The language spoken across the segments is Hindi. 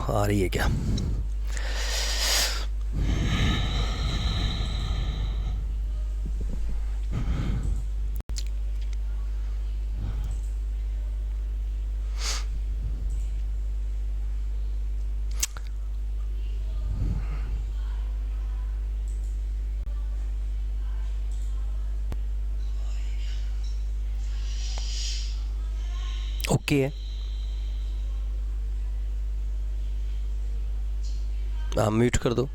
आ रही है क्या? ओके है, हाँ म्यूट कर दो।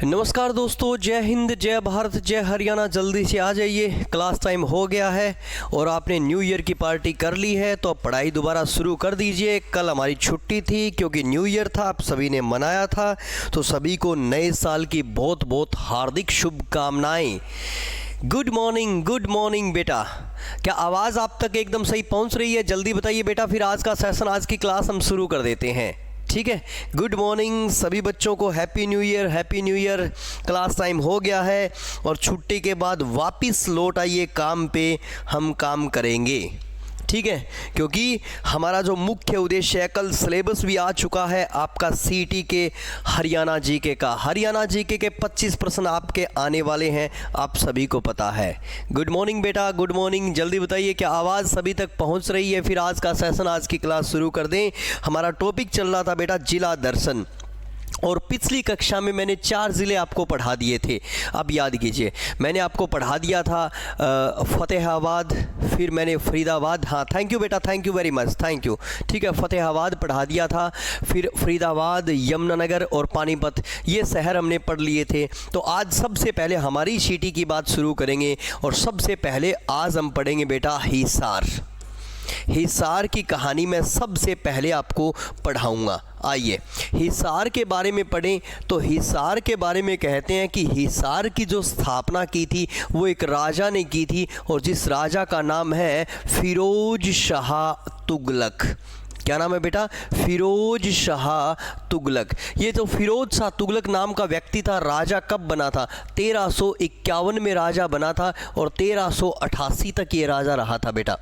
नमस्कार दोस्तों, जय हिंद, जय भारत, जय हरियाणा। जल्दी से आ जाइए, क्लास टाइम हो गया है और आपने न्यू ईयर की पार्टी कर ली है तो अब पढ़ाई दोबारा शुरू कर दीजिए। कल हमारी छुट्टी थी क्योंकि न्यू ईयर था, आप सभी ने मनाया था, तो सभी को नए साल की बहुत बहुत हार्दिक शुभकामनाएं। गुड मॉर्निंग बेटा। क्या आवाज़ आप तक एकदम सही पहुंच रही है? जल्दी बताइए बेटा, फिर आज का सेशन, आज की क्लास हम शुरू कर देते हैं। ठीक है, गुड मॉर्निंग सभी बच्चों को, happy new year, happy new year. Class time हो गया है और छुट्टी के बाद वापस लौट आइए काम पे, हम काम करेंगे। ठीक है, क्योंकि हमारा जो मुख्य उद्देश्य है, कल सिलेबस भी आ चुका है आपका सीटी के हरियाणा जीके का। हरियाणा जीके के 25 प्रश्न आपके आने वाले हैं, आप सभी को पता है। गुड मॉर्निंग बेटा, गुड मॉर्निंग। जल्दी बताइए क्या आवाज़ सभी तक पहुंच रही है? फिर आज का सेशन, आज की क्लास शुरू कर दें। हमारा टॉपिक चल रहा था बेटा जिला दर्शन, और पिछली कक्षा में मैंने 4 ज़िले आपको पढ़ा दिए थे। अब याद कीजिए, मैंने आपको पढ़ा दिया था फतेहाबाद, फिर मैंने फरीदाबाद, हाँ थैंक यू बेटा, thank you very much, thank you. ठीक है, फतेहाबाद पढ़ा दिया था, फिर फरीदाबाद, यमुनानगर और पानीपत, ये शहर हमने पढ़ लिए थे। तो आज सबसे पहले हमारी सिटी की बात शुरू करेंगे और सबसे पहले आज हम पढ़ेंगे बेटा हिसार। हिसार की कहानी मैं सबसे पहले आपको पढ़ाऊंगा। आइए हिसार के बारे में पढ़ें। तो हिसार के बारे में कहते हैं कि हिसार की जो स्थापना की थी वो एक राजा ने की थी, और जिस राजा का नाम है फिरोज शाह तुगलक। क्या नाम है बेटा? फिरोज शाह तुगलक। ये जो फिरोज शाह तुगलक नाम का व्यक्ति था, राजा कब बना था? 1351 में राजा बना था और 1388 तक ये राजा रहा था बेटा।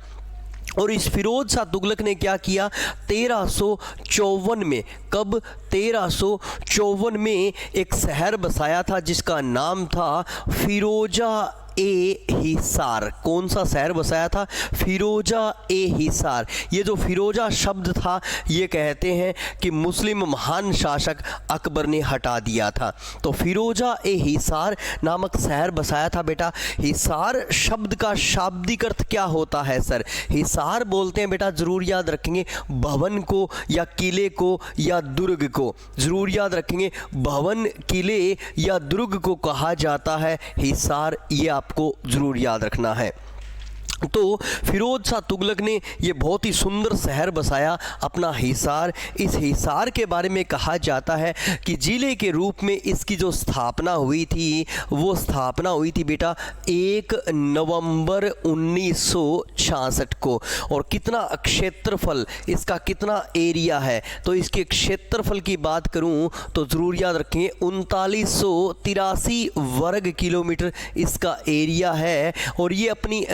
और इस फिरोज शाह तुगलक ने क्या किया? 1354 में, कब? 1354 में एक शहर बसाया था जिसका नाम था फिरोजा ए हिसार। कौन सा शहर बसाया था? फिरोजा ए हिसार। ये जो फिरोजा शब्द था, ये कहते हैं कि मुस्लिम महान शासक अकबर ने हटा दिया था। तो फिरोजा ए हिसार नामक शहर बसाया था बेटा। हिसार शब्द का शाब्दिक अर्थ क्या होता है सर? हिसार बोलते हैं बेटा, जरूर याद रखेंगे, भवन को या किले को या दुर्ग को। जरूर याद रखेंगे, भवन, किले या दुर्ग को कहा जाता है हिसार। ये आपको जरूर याद रखना है। तो फिरोज शाह तुगलक ने ये बहुत ही सुंदर शहर बसाया अपना हिसार। इस हिसार के बारे में कहा जाता है कि जिले के रूप में इसकी जो स्थापना हुई थी, वो स्थापना हुई थी बेटा 1 नवंबर 1966 को। और कितना क्षेत्रफल इसका, कितना एरिया है? तो इसके क्षेत्रफल की बात करूं तो ज़रूर याद रखेंगे 3983 वर्ग किलोमीटर इसका एरिया है। और ये अपनी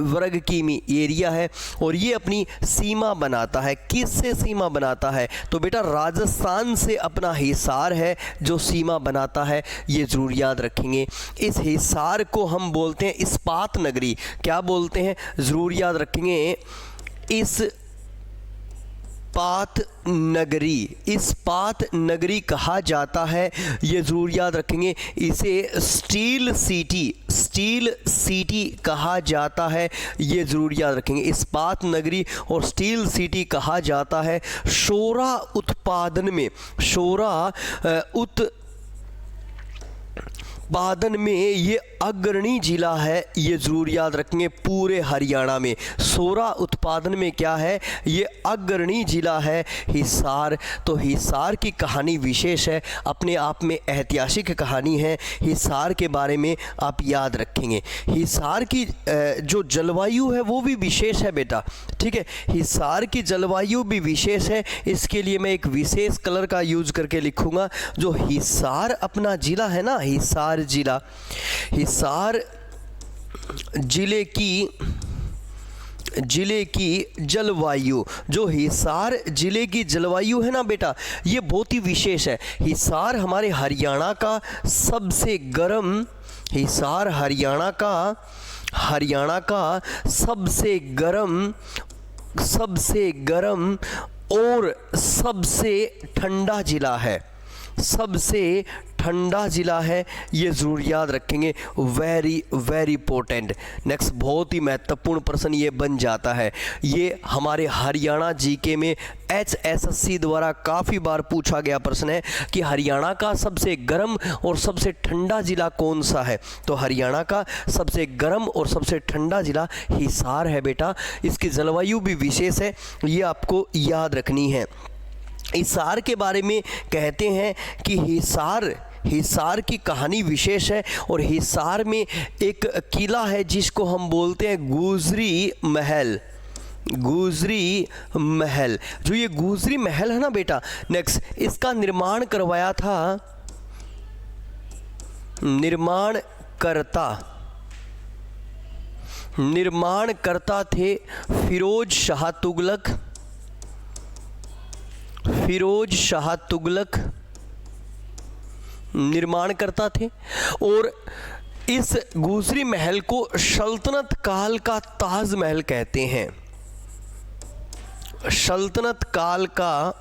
वर्ग किमी एरिया है, और ये अपनी सीमा बनाता है। किससे सीमा बनाता है? तो बेटा राजस्थान से अपना हिसार है जो सीमा बनाता है, ये ज़रूर याद रखेंगे। इस हिसार को हम बोलते हैं इस्पात नगरी। क्या बोलते हैं? ज़रूर याद रखेंगे, इस्पात नगरी कहा जाता है, ये ज़रूर याद रखेंगे। इसे स्टील सिटी कहा जाता है, ये ज़रूर याद रखेंगे। इस्पात नगरी और स्टील सिटी कहा जाता है। शोरा उत्पादन में ये अग्रणी जिला है, ये ज़रूर याद रखेंगे पूरे हरियाणा में। सोरा उत्पादन में क्या है? ये अग्रणी जिला है हिसार। तो हिसार की कहानी विशेष है, अपने आप में ऐतिहासिक कहानी है। हिसार के बारे में आप याद रखेंगे। हिसार की जो जलवायु है वो भी विशेष है बेटा। ठीक है, हिसार की जलवायु भी विशेष है। इसके लिए मैं एक विशेष कलर का यूज करके लिखूंगा। जो हिसार अपना जिला है ना, हिसार जिला, हिसार जिले की जिले की जलवायु, जो हिसार जिले की जलवायु है ना बेटा, ये बहुत ही विशेष है। हिसार हमारे हरियाणा का सबसे गर्म, हिसार हरियाणा का सबसे गर्म और सबसे ठंडा जिला है, सबसे ठंडा जिला है, ये ज़रूर याद रखेंगे। Very very important. नेक्स्ट बहुत ही महत्वपूर्ण प्रश्न ये बन जाता है, ये हमारे हरियाणा जीके में HSSC द्वारा काफ़ी बार पूछा गया प्रश्न है कि हरियाणा का सबसे गर्म और सबसे ठंडा ज़िला कौन सा है। तो हरियाणा का सबसे गर्म और सबसे ठंडा ज़िला हिसार है बेटा। इसकी जलवायु भी विशेष है, ये आपको याद रखनी है। हिसार के बारे में कहते हैं कि हिसार की कहानी विशेष है, और हिसार में एक किला है जिसको हम बोलते हैं गुजरी महल। गुजरी महल, जो ये गुजरी महल है ना बेटा, नेक्स्ट इसका निर्माण करवाया था, निर्माणकर्ता थे फिरोज शाह तुगलक निर्माण करता थे। और इस गुजरी महल को सल्तनत काल का ताजमहल कहते हैं, सल्तनत काल का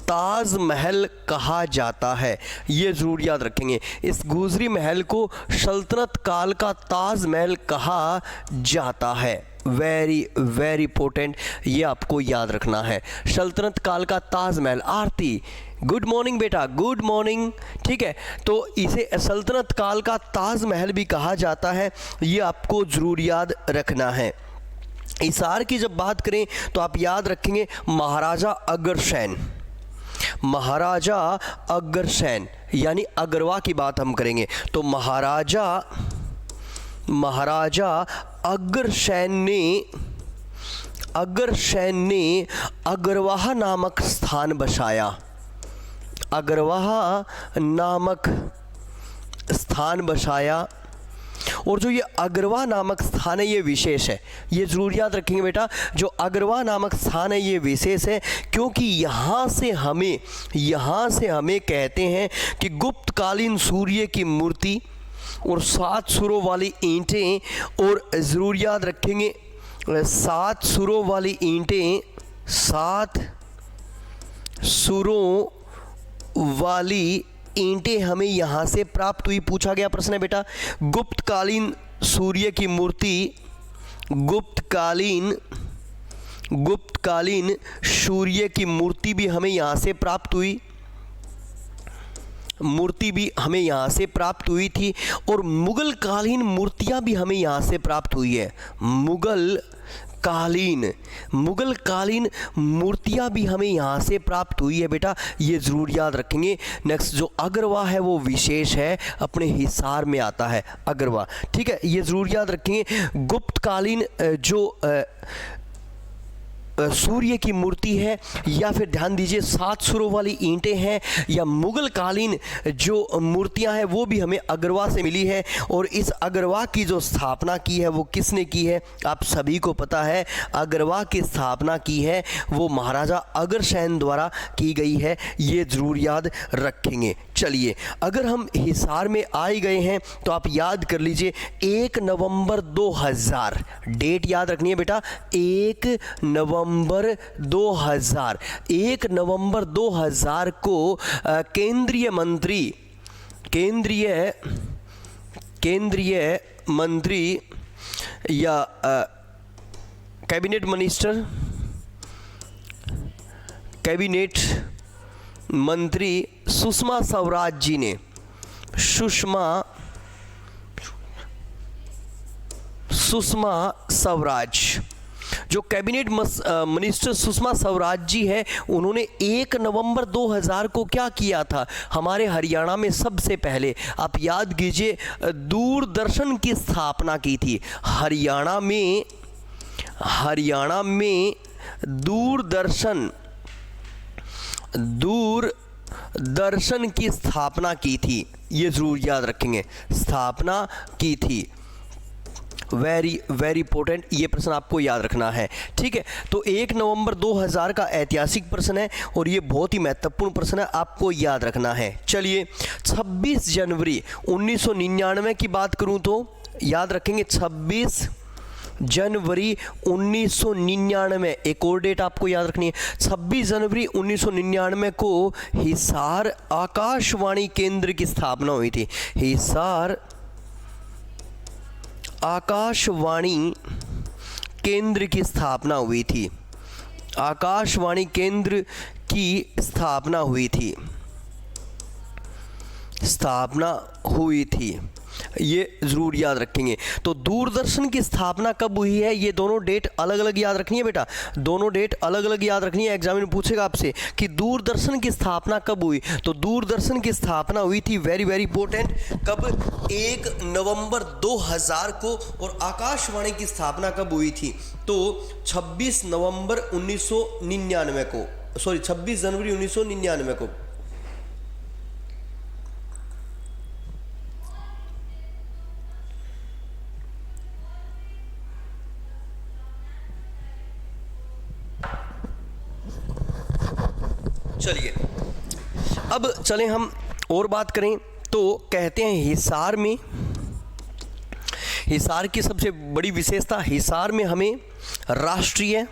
ताजमहल कहा जाता है, ये ज़रूर याद रखेंगे। इस गुजरी महल को सल्तनत काल का ताजमहल कहा जाता है। वेरी वेरी इंपॉर्टेंट, ये आपको याद रखना है। सल्तनत काल का ताजमहल। आरती गुड मॉर्निंग बेटा, गुड मॉर्निंग। ठीक है, तो इसे सल्तनत काल का ताजमहल भी कहा जाता है, ये आपको ज़रूर याद रखना है। हिसार की जब बात करें तो आप याद रखेंगे महाराजा अग्रसेन यानी अग्रवा की बात हम करेंगे, तो महाराजा अग्रसेन ने अग्रवाह नामक स्थान बसाया। और जो ये अग्रवा नामक स्थान है ये विशेष है, ये ज़रूर याद रखेंगे बेटा। जो अग्रवा नामक स्थान है ये विशेष है क्योंकि यहाँ से हमें कहते हैं कि गुप्तकालीन सूर्य की मूर्ति और 7 सुरों वाली ईंटें, और ज़रूर याद रखेंगे 7 सुरों वाली ईंटें, 7 सुरों वाली ईंटें हमें यहाँ से प्राप्त हुई। पूछा गया प्रश्न है बेटा, गुप्तकालीन सूर्य की मूर्ति, गुप्तकालीन सूर्य की मूर्ति भी हमें यहाँ से प्राप्त हुई, थी। और मुगल कालीन मूर्तियाँ भी हमें यहाँ से प्राप्त हुई है। मुगल कालीन मूर्तियाँ भी हमें यहाँ से प्राप्त हुई है बेटा, ये ज़रूर याद रखेंगे। नेक्स्ट जो अग्रवा है वो विशेष है, अपने हिसार में आता है अग्रवा। ठीक है, ये ज़रूर याद रखेंगे। गुप्तकालीन जो सूर्य की मूर्ति है, या फिर ध्यान दीजिए 7 सुरों वाली ईंटें हैं, या मुगल कालीन जो मूर्तियां हैं वो भी हमें अग्रवा से मिली है। और इस अग्रवा की जो स्थापना की है वो किसने की है, आप सभी को पता है। अग्रवा की स्थापना की है वो महाराजा अग्रसेन द्वारा की गई है, ये ज़रूर याद रखेंगे। चलिए, अगर हम हिसार में आए गए हैं तो आप याद कर लीजिए 1 नवंबर 2000, डेट याद रखनी है बेटा, 1 नवंबर 2000 को केंद्रीय मंत्री या कैबिनेट मंत्री सुषमा स्वराज, जो कैबिनेट मिनिस्टर सुषमा स्वराज जी है, उन्होंने 1 नवंबर 2000 को क्या किया था, हमारे हरियाणा में सबसे पहले आप याद कीजिए दूरदर्शन की स्थापना की थी। हरियाणा में दूरदर्शन की स्थापना की थी, ये ज़रूर याद रखेंगे, स्थापना की थी। वेरी वेरी इंपॉर्टेंट, ये प्रश्न आपको याद रखना है। ठीक है, तो 1 नवंबर 2000 का ऐतिहासिक प्रश्न है और ये बहुत ही महत्वपूर्ण प्रश्न है, आपको याद रखना है। चलिए 26 जनवरी 1999 की बात करूं तो याद रखेंगे 26 जनवरी 1999, एक और डेट आपको याद रखनी है। 26 जनवरी 1999 को हिसार आकाशवाणी केंद्र की स्थापना हुई थी। हिसार आकाशवाणी केंद्र की स्थापना हुई थी। आकाशवाणी केंद्र की स्थापना हुई थी, स्थापना हुई थी, ये ज़रूर याद रखेंगे। तो दूरदर्शन की स्थापना कब हुई है, ये दोनों डेट अलग अलग याद रखनी है बेटा, दोनों डेट अलग अलग याद रखनी है। एग्जामिनर पूछेगा आपसे कि दूरदर्शन की स्थापना कब हुई, तो दूरदर्शन की स्थापना हुई थी, वेरी वेरी इंपॉर्टेंट, कब, 1 नवंबर 2000 को। और आकाशवाणी की स्थापना कब हुई थी, तो 26 नवंबर 1999 को, सॉरी 26 जनवरी 1999 को। चलिए अब चलें हम और बात करें तो कहते हैं हिसार की सबसे बड़ी विशेषता, हिसार में हमें राष्ट्रीय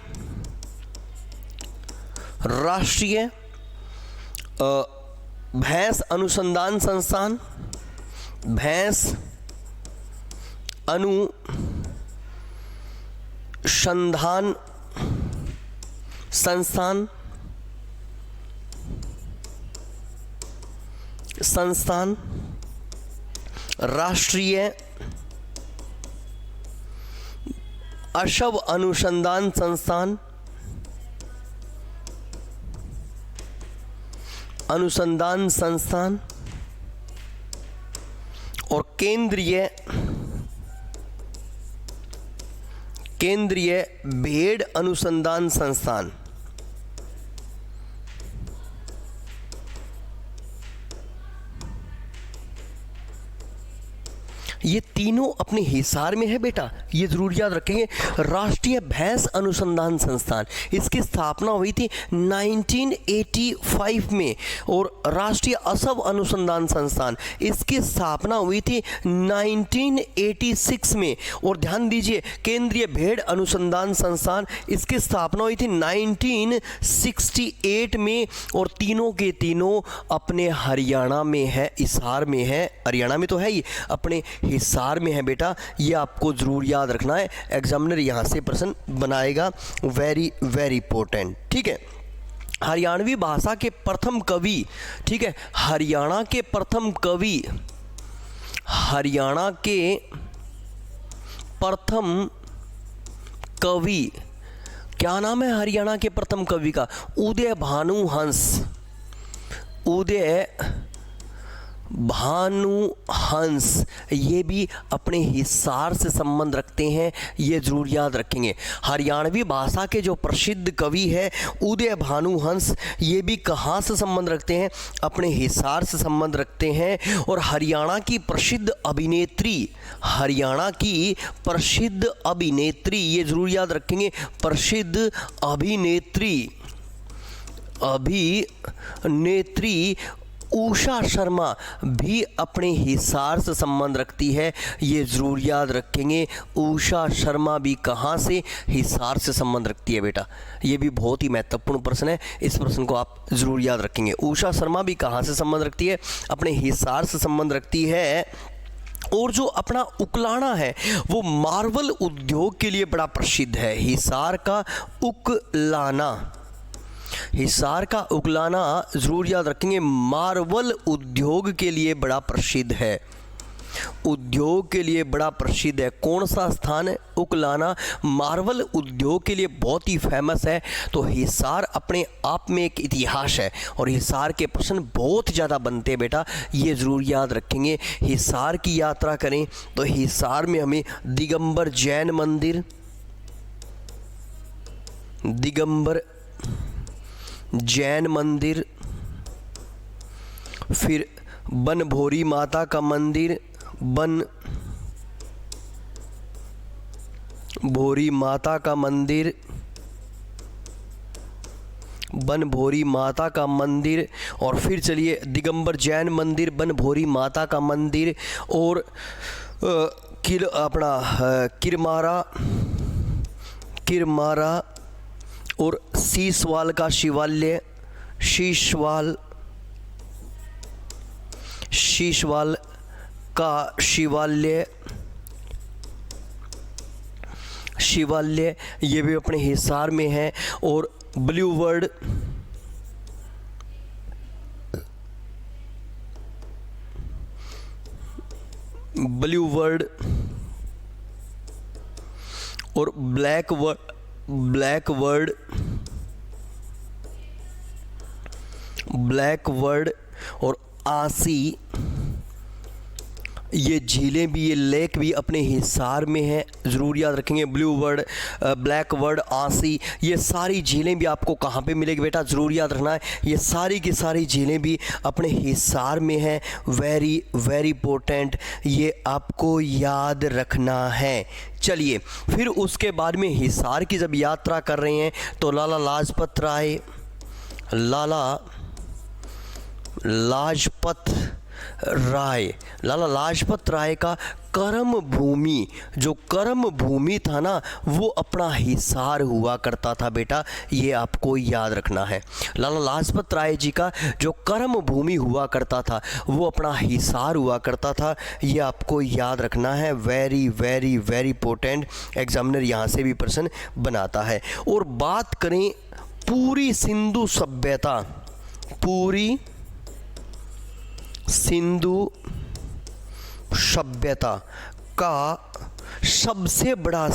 भैंस अनुसंधान संस्थान, भैंस अनुसंधान संस्थान, राष्ट्रीय अशव अनुसंधान संस्थान, और केंद्रीय भेड़ अनुसंधान संस्थान। ये तीनों अपने हिसार में है बेटा, ये जरूर याद रखेंगे। राष्ट्रीय भैंस अनुसंधान संस्थान, इसकी स्थापना हुई थी 1985 में, और राष्ट्रीय असव अनुसंधान संस्थान, इसकी स्थापना हुई थी 1986 में। और ध्यान दीजिए केंद्रीय भेड़ अनुसंधान संस्थान, इसकी स्थापना हुई थी 1968 में, और तीनों के तीनों अपने हरियाणा में है, हिसार में है, हरियाणा में तो है ही, अपने हिसार में है बेटा, ये आपको जरूर याद रखना है, एग्जामिनर यहां से प्रश्न बनाएगा, वेरी वेरी इंपॉर्टेंट। ठीक है, हरियाणवी भाषा के प्रथम कवि, ठीक है, हरियाणा के प्रथम कवि, क्या नाम है हरियाणा के प्रथम कवि का, उदय भानुहंस, ये भी अपने हिसार से संबंध रखते हैं, ये जरूर याद रखेंगे। हरियाणवी भाषा के जो प्रसिद्ध कवि है उदय भानुहंस, ये भी कहाँ से संबंध रखते हैं, अपने हिसार से संबंध रखते हैं। और हरियाणा की प्रसिद्ध अभिनेत्री, ये जरूर याद रखेंगे, प्रसिद्ध अभिनेत्री उषा शर्मा भी अपने हिसार से संबंध रखती है, ये जरूर याद रखेंगे। उषा शर्मा भी कहाँ से, हिसार से संबंध रखती है बेटा, ये भी बहुत ही महत्वपूर्ण प्रश्न है, इस प्रश्न को आप जरूर याद रखेंगे। उषा शर्मा भी कहाँ से संबंध रखती है, अपने हिसार से संबंध रखती है। और जो अपना उकलाना है वो मार्बल उद्योग के लिए बड़ा प्रसिद्ध है। हिसार का उकलाना जरूर याद रखेंगे, मार्बल उद्योग के लिए बड़ा प्रसिद्ध है, उद्योग के लिए बड़ा प्रसिद्ध है। कौन सा स्थान है, उकलाना, मार्बल उद्योग के लिए बहुत ही फेमस है। तो हिसार अपने आप में एक इतिहास है, और हिसार के प्रश्न बहुत ज़्यादा बनते हैं बेटा, ये ज़रूर याद रखेंगे। हिसार की यात्रा करें तो हिसार में हमें दिगंबर जैन मंदिर, फिर बनभोरी माता का मंदिर, भोरी माता का मंदिर, बनभोरी माता का मंदिर, और फिर चलिए दिगंबर जैन मंदिर, बनभोरी माता का मंदिर, और किरमारा और शीशवाल का शिवालय, शीशवाल का शिवालय ये भी अपने हिसार में है। और ब्लू वर्ड और ब्लैक वर्ड और आसी, ये झीलें भी, ये लेक भी अपने हिसार में है, ज़रूर याद रखेंगे। ब्लू वर्ड, ब्लैक वर्ड, आसी, ये सारी झीलें भी आपको कहाँ पे मिलेगी बेटा, ज़रूर याद रखना है। ये सारी की सारी झीलें भी अपने हिसार में हैं। वेरी वेरी इंपॉर्टेंट, ये आपको याद रखना है। चलिए फिर उसके बाद में हिसार की जब यात्रा कर रहे हैं तो लाला लाजपत राय का कर्म भूमि, जो कर्म भूमि था ना, वो अपना हिसार हुआ करता था बेटा, ये आपको याद रखना है। लाला लाजपत राय जी का जो कर्म भूमि हुआ करता था वो अपना हिसार हुआ करता था, ये आपको याद रखना है। Very very very important, examiner यहाँ से भी प्रश्न बनाता है। और बात करें पूरी सिंधु सभ्यता का सबसे बड़ा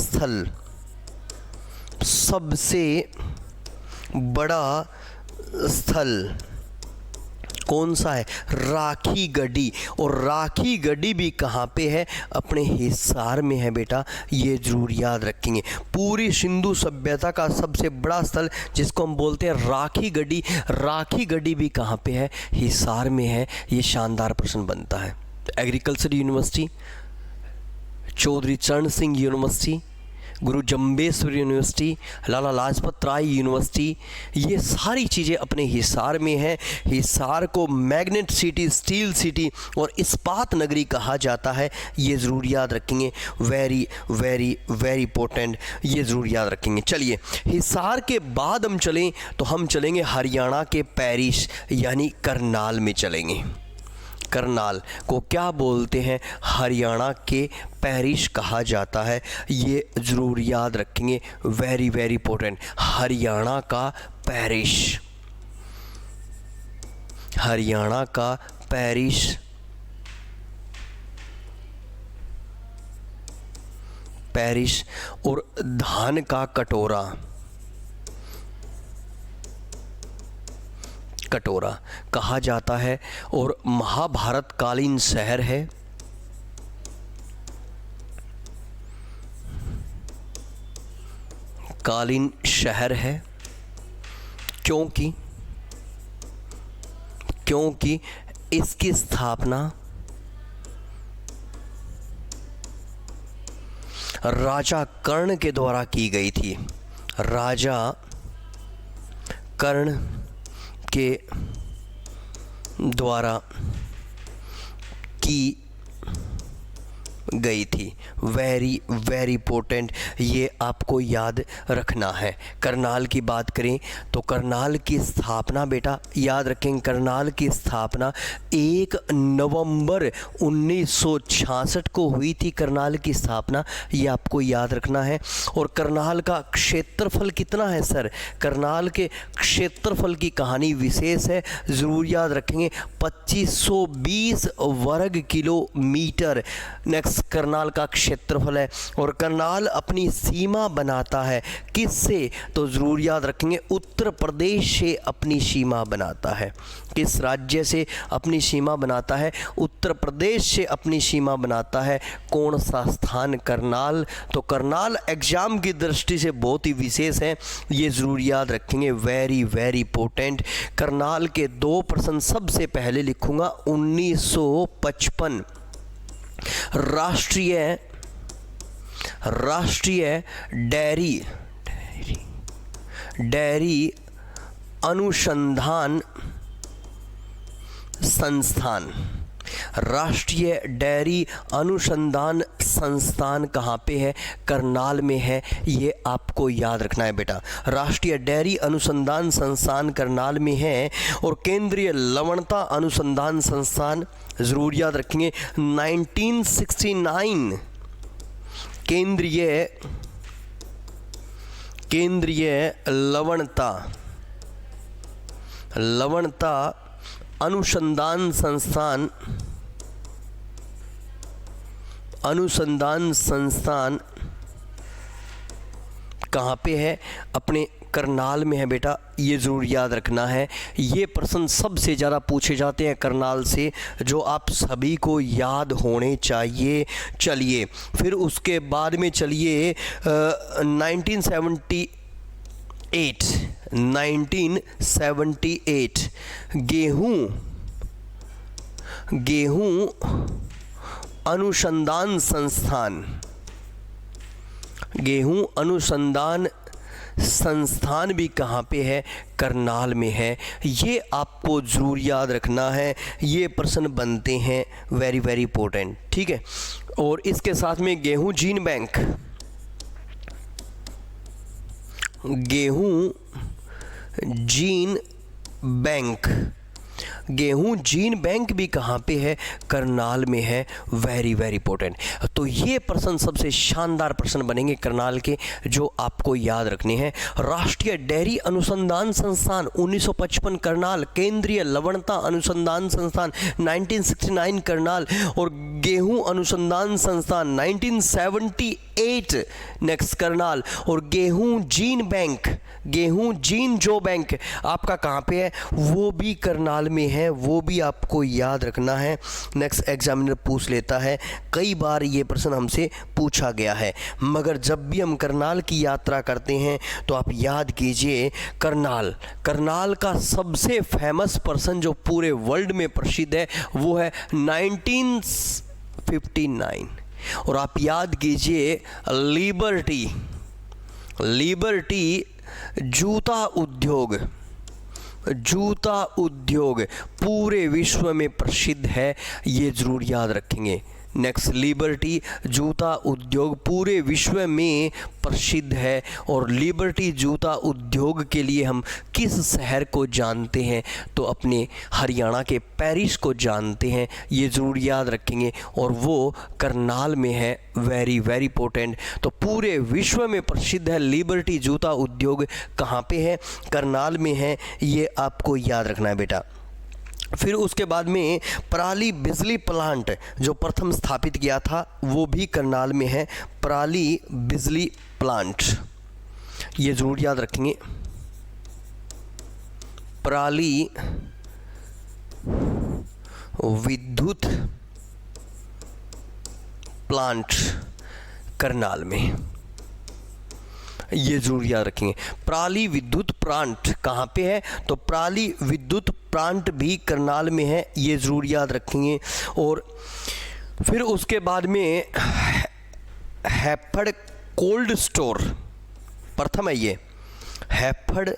स्थल कौन सा है? राखी गढ़ी। और राखी गढ़ी भी कहाँ पे है? अपने हिसार में है बेटा, ये जरूर याद रखेंगे। पूरी सिंधु सभ्यता का सबसे बड़ा स्थल जिसको हम बोलते हैं राखी गढ़ी भी कहाँ पे है? हिसार में है। ये शानदार प्रश्न बनता है। एग्रीकल्चर यूनिवर्सिटी, चौधरी चरण सिंह यूनिवर्सिटी, गुरु जम्बेश्वर यूनिवर्सिटी, लाला लाजपत राय यूनिवर्सिटी, ये सारी चीज़ें अपने हिसार में हैं। हिसार को मैग्नेट सिटी, स्टील सिटी और इस्पात नगरी कहा जाता है, ये ज़रूर याद रखेंगे। वेरी वेरी वेरी इंपॉर्टेंट, ये ज़रूर याद रखेंगे। चलिए हिसार के बाद हम चलें तो हम चलेंगे हरियाणा के पैरिश यानी करनाल में चलेंगे। करनाल को क्या बोलते हैं? हरियाणा के पैरिश कहा जाता है, ये ज़रूर याद रखेंगे। वेरी वेरी इंपॉर्टेंट, हरियाणा का पैरिश और धान का कटोरा कहा जाता है और महाभारत कालीन शहर है। क्योंकि इसकी स्थापना राजा कर्ण के द्वारा की गई थी। राजा कर्ण के द्वारा की गई थी। वेरी वेरी इंपॉर्टेंट, ये आपको याद रखना है। करनाल की बात करें तो करनाल की स्थापना बेटा याद रखें, करनाल की स्थापना 1 नवंबर 1966 को हुई थी। करनाल की स्थापना, ये आपको याद रखना है। और करनाल का क्षेत्रफल कितना है सर? करनाल के क्षेत्रफल की कहानी विशेष है, ज़रूर याद रखेंगे। 2520 वर्ग किलोमीटर नेक्स्ट करनाल का क्षेत्रफल है। और करनाल अपनी सीमा बनाता है किससे? तो ज़रूर याद रखेंगे, उत्तर प्रदेश से अपनी सीमा बनाता है। किस राज्य से अपनी सीमा बनाता है? उत्तर प्रदेश से अपनी सीमा बनाता है। कौन सा स्थान? करनाल। तो करनाल एग्जाम की दृष्टि से बहुत ही विशेष है, ये ज़रूर याद रखेंगे। Very very important. करनाल के 2 प्रश्न सबसे पहले लिखूंगा। 1955 राष्ट्रीय डेयरी अनुसंधान संस्थान। राष्ट्रीय डेयरी अनुसंधान संस्थान कहाँ पे है? करनाल में है। ये आपको याद रखना है बेटा। राष्ट्रीय डेयरी अनुसंधान संस्थान करनाल में है। और केंद्रीय लवणता अनुसंधान संस्थान ज़रूर याद रखेंगे। 1969 केंद्रीय लवणता अनुसंधान संस्थान कहाँ पे है? अपने करनाल में है बेटा। ये ज़रूर याद रखना है। ये प्रश्न सबसे ज़्यादा पूछे जाते हैं करनाल से, जो आप सभी को याद होने चाहिए। चलिए फिर उसके बाद में चलिए 1978 गेहूं अनुसंधान संस्थान भी कहाँ पे है? करनाल में है। ये आपको ज़रूर याद रखना है। ये प्रश्न बनते हैं, वेरी वेरी इंपॉर्टेंट, ठीक है। और इसके साथ में गेहूं जीन बैंक भी कहाँ पे है? करनाल में है। Very very important. तो ये प्रश्न सबसे शानदार प्रश्न बनेंगे करनाल के, जो आपको याद रखने हैं। राष्ट्रीय डेयरी अनुसंधान संस्थान 1955 करनाल, केंद्रीय लवणता अनुसंधान संस्थान 1969 करनाल, और गेहूं अनुसंधान संस्थान 1978 नेक्स्ट करनाल। और गेहूं जीन जो बैंक आपका कहाँ पे है? वो भी करनाल में है। वो भी आपको याद रखना है। नेक्स्ट एग्जामिनर पूछ लेता है, कई बार ये प्रश्न हमसे पूछा गया है। मगर जब भी हम करनाल की यात्रा करते हैं तो आप याद कीजिए, करनाल का सबसे फेमस पर्सन जो पूरे वर्ल्ड में प्रसिद्ध है वो है 1959। और आप याद कीजिए लिबर्टी जूता उद्योग पूरे विश्व में प्रसिद्ध है। ये ज़रूर याद रखेंगे। नेक्स्ट, लिबर्टी जूता उद्योग पूरे विश्व में प्रसिद्ध है। और लिबर्टी जूता उद्योग के लिए हम किस शहर को जानते हैं? तो अपने हरियाणा के पेरिस को जानते हैं। ये ज़रूर याद रखेंगे। और वो करनाल में है। Very very important. तो पूरे विश्व में प्रसिद्ध है लिबर्टी जूता उद्योग। कहाँ पे है? करनाल में है। ये आपको याद रखना है बेटा। फिर उसके बाद में पराली बिजली प्लांट जो प्रथम स्थापित किया था वो भी करनाल में है। पराली बिजली प्लांट, ये ज़रूर याद रखेंगे। पराली विद्युत प्लांट करनाल में, ये ज़रूर याद रखेंगे। पराली विद्युत प्लांट कहाँ पे है? तो पराली विद्युत प्लांट भी करनाल में है। ये ज़रूर याद रखेंगे। और फिर उसके बाद में हैफेड कोल्ड स्टोर प्रथम है। ये हैफेड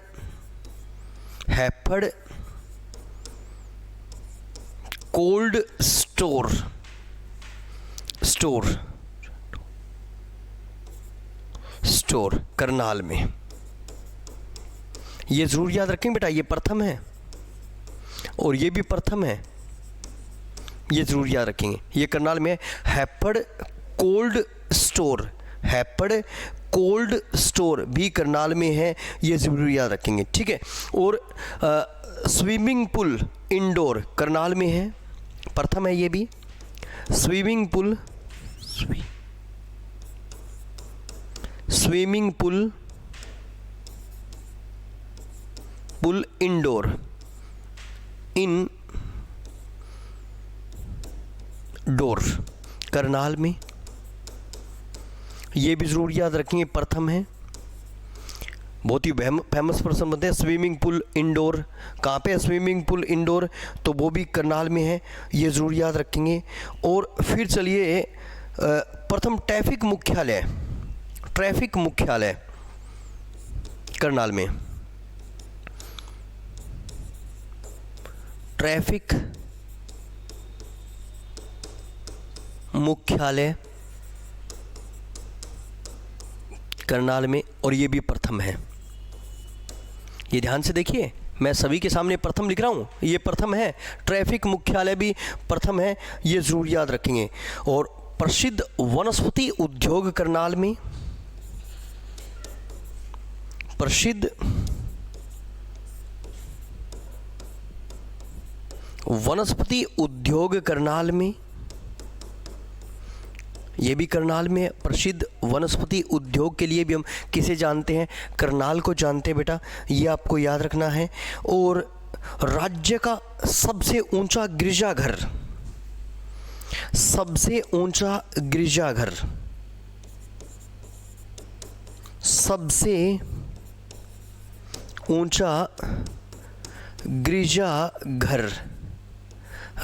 कोल्ड स्टोर करनाल में, ये ज़रूर याद रखें बेटा। ये प्रथम है और ये भी प्रथम है। ये ज़रूर याद रखेंगे। ये करनाल में हैफेड कोल्ड स्टोर भी करनाल में है। ये ज़रूर याद रखेंगे, ठीक है। और स्विमिंग पूल इंडोर करनाल में है। प्रथम है ये भी। स्विमिंग पूल इंडोर करनाल में, ये भी ज़रूर याद रखेंगे। प्रथम है। बहुत ही फेमस प्रश्न बनते हैं। स्विमिंग पूल इंडोर कहाँ पे है? स्विमिंग पूल इंडोर, तो वो भी करनाल में है। ये ज़रूर याद रखेंगे। और फिर चलिए प्रथम ट्रैफिक मुख्यालय ट्रैफिक मुख्यालय करनाल में, ट्रैफिक मुख्यालय करनाल में, और ये भी प्रथम है। ये ध्यान से देखिए, मैं सभी के सामने प्रथम लिख रहा हूँ, ये प्रथम है, ट्रैफिक मुख्यालय भी प्रथम है, ये ज़रूर याद रखेंगे। और प्रसिद्ध वनस्पति उद्योग करनाल में, प्रसिद्ध वनस्पति उद्योग करनाल में, ये भी करनाल में है। प्रसिद्ध वनस्पति उद्योग के लिए भी हम किसे जानते हैं? करनाल को जानते हैं बेटा, ये आपको याद रखना है। और राज्य का सबसे ऊंचा गिरजाघर, सबसे ऊंचा गिरजाघर, सबसे ऊंचा गिरजाघर,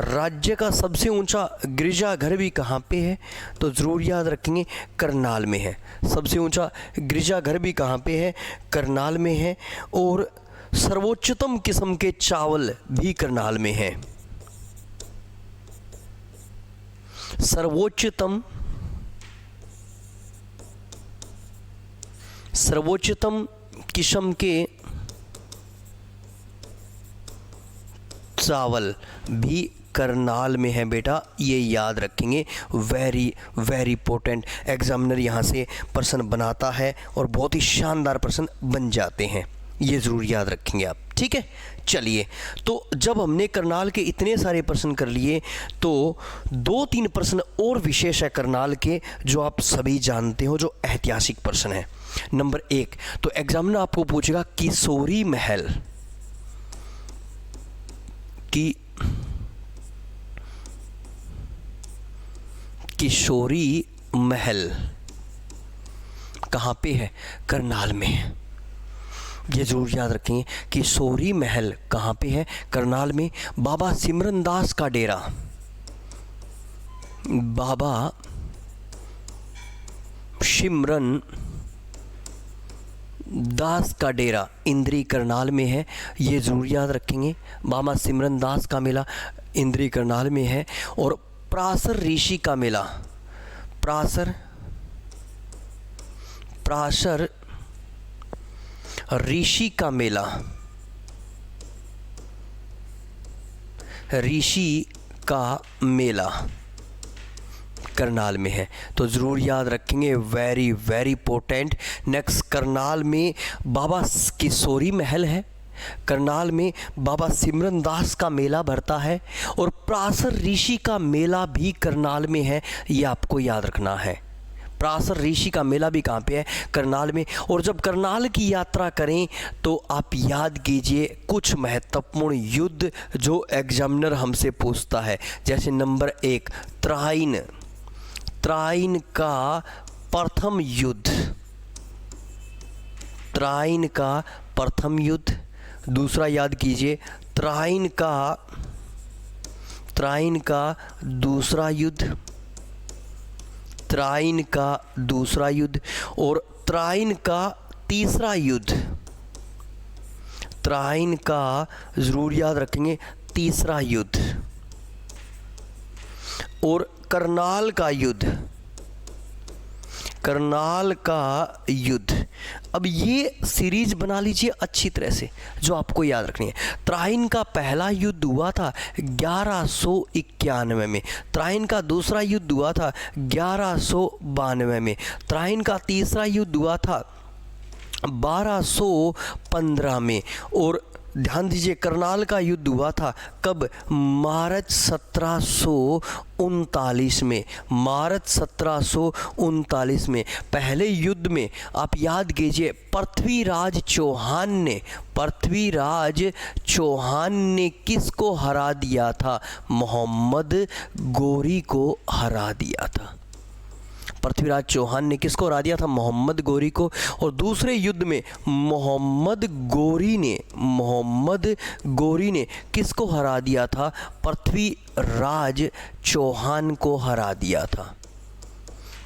राज्य का सबसे ऊंचा गिरजाघर भी कहाँ पे है? तो ज़रूर याद रखेंगे, करनाल में है। सबसे ऊंचा गिरजाघर भी कहाँ पे है? करनाल में है। और सर्वोच्चतम किस्म के चावल भी करनाल में है। सर्वोच्चतम किस्म के चावल भी करनाल में है बेटा, ये याद रखेंगे। वेरी वेरी इंपॉर्टेंट, एग्जामिनर यहाँ से प्रश्न बनाता है और बहुत ही शानदार प्रश्न बन जाते हैं, ये ज़रूर याद रखेंगे आप। ठीक है, चलिए, तो जब हमने करनाल के इतने सारे प्रश्न कर लिए, तो 2-3 प्रश्न और विशेष है करनाल के, जो आप सभी जानते हो, जो ऐतिहासिक प्रश्न है। नंबर 1, तो एग्जामिनर आपको पूछेगा किशोरी महल की, किशोरी महल कहाँ पे है? करनाल में है, ये ज़रूर याद रखेंगे। किशोरी महल कहाँ पे है? करनाल में। बाबा सिमरन दास का डेरा, बाबा सिमरन दास का डेरा इंद्री करनाल में है, ये ज़रूर याद रखेंगे। बाबा सिमरन दास का मेला इंद्री करनाल में है। और पराशर ऋषि का मेला, पराशर ऋषि का मेला, ऋषि का मेला करनाल में है, तो ज़रूर याद रखेंगे। Very very important. Next, Karnal में बाबा किशोरी महल है, करनाल में बाबा सिमरन दास का मेला भरता है, और पराशर ऋषि का मेला भी करनाल में है, ये आपको याद रखना है। पराशर ऋषि का मेला भी कहाँ पे है? करनाल में। और जब करनाल की यात्रा करें तो आप याद कीजिए कुछ महत्वपूर्ण युद्ध जो एग्जामिनर हमसे पूछता है, जैसे नंबर 1 त्राइन का प्रथम युद्ध, त्राइन का प्रथम युद्ध। दूसरा याद कीजिए त्राइन का दूसरा युद्ध, त्राइन का दूसरा युद्ध। और त्राइन का तीसरा युद्ध, त्राइन का ज़रूर याद रखेंगे तीसरा युद्ध। और करनाल का युद्ध, करनाल का युद्ध। अब ये सीरीज बना लीजिए अच्छी तरह से, जो आपको याद रखनी है। त्राइन का पहला युद्ध हुआ था 1191 में, त्राइन का दूसरा युद्ध हुआ था 1192 में, त्राइन का तीसरा युद्ध हुआ था 1215 में। और ध्यान दीजिए करनाल का युद्ध हुआ था कब? मार्च 1739 में, मार्च 1739 में। पहले युद्ध में आप याद कीजिए पृथ्वीराज चौहान ने किसको हरा दिया था? मोहम्मद गोरी को हरा दिया था। पृथ्वीराज चौहान ने किसको हरा दिया था? मोहम्मद गोरी को। और दूसरे युद्ध में मोहम्मद गोरी ने किसको हरा दिया था? पृथ्वीराज चौहान को हरा दिया था।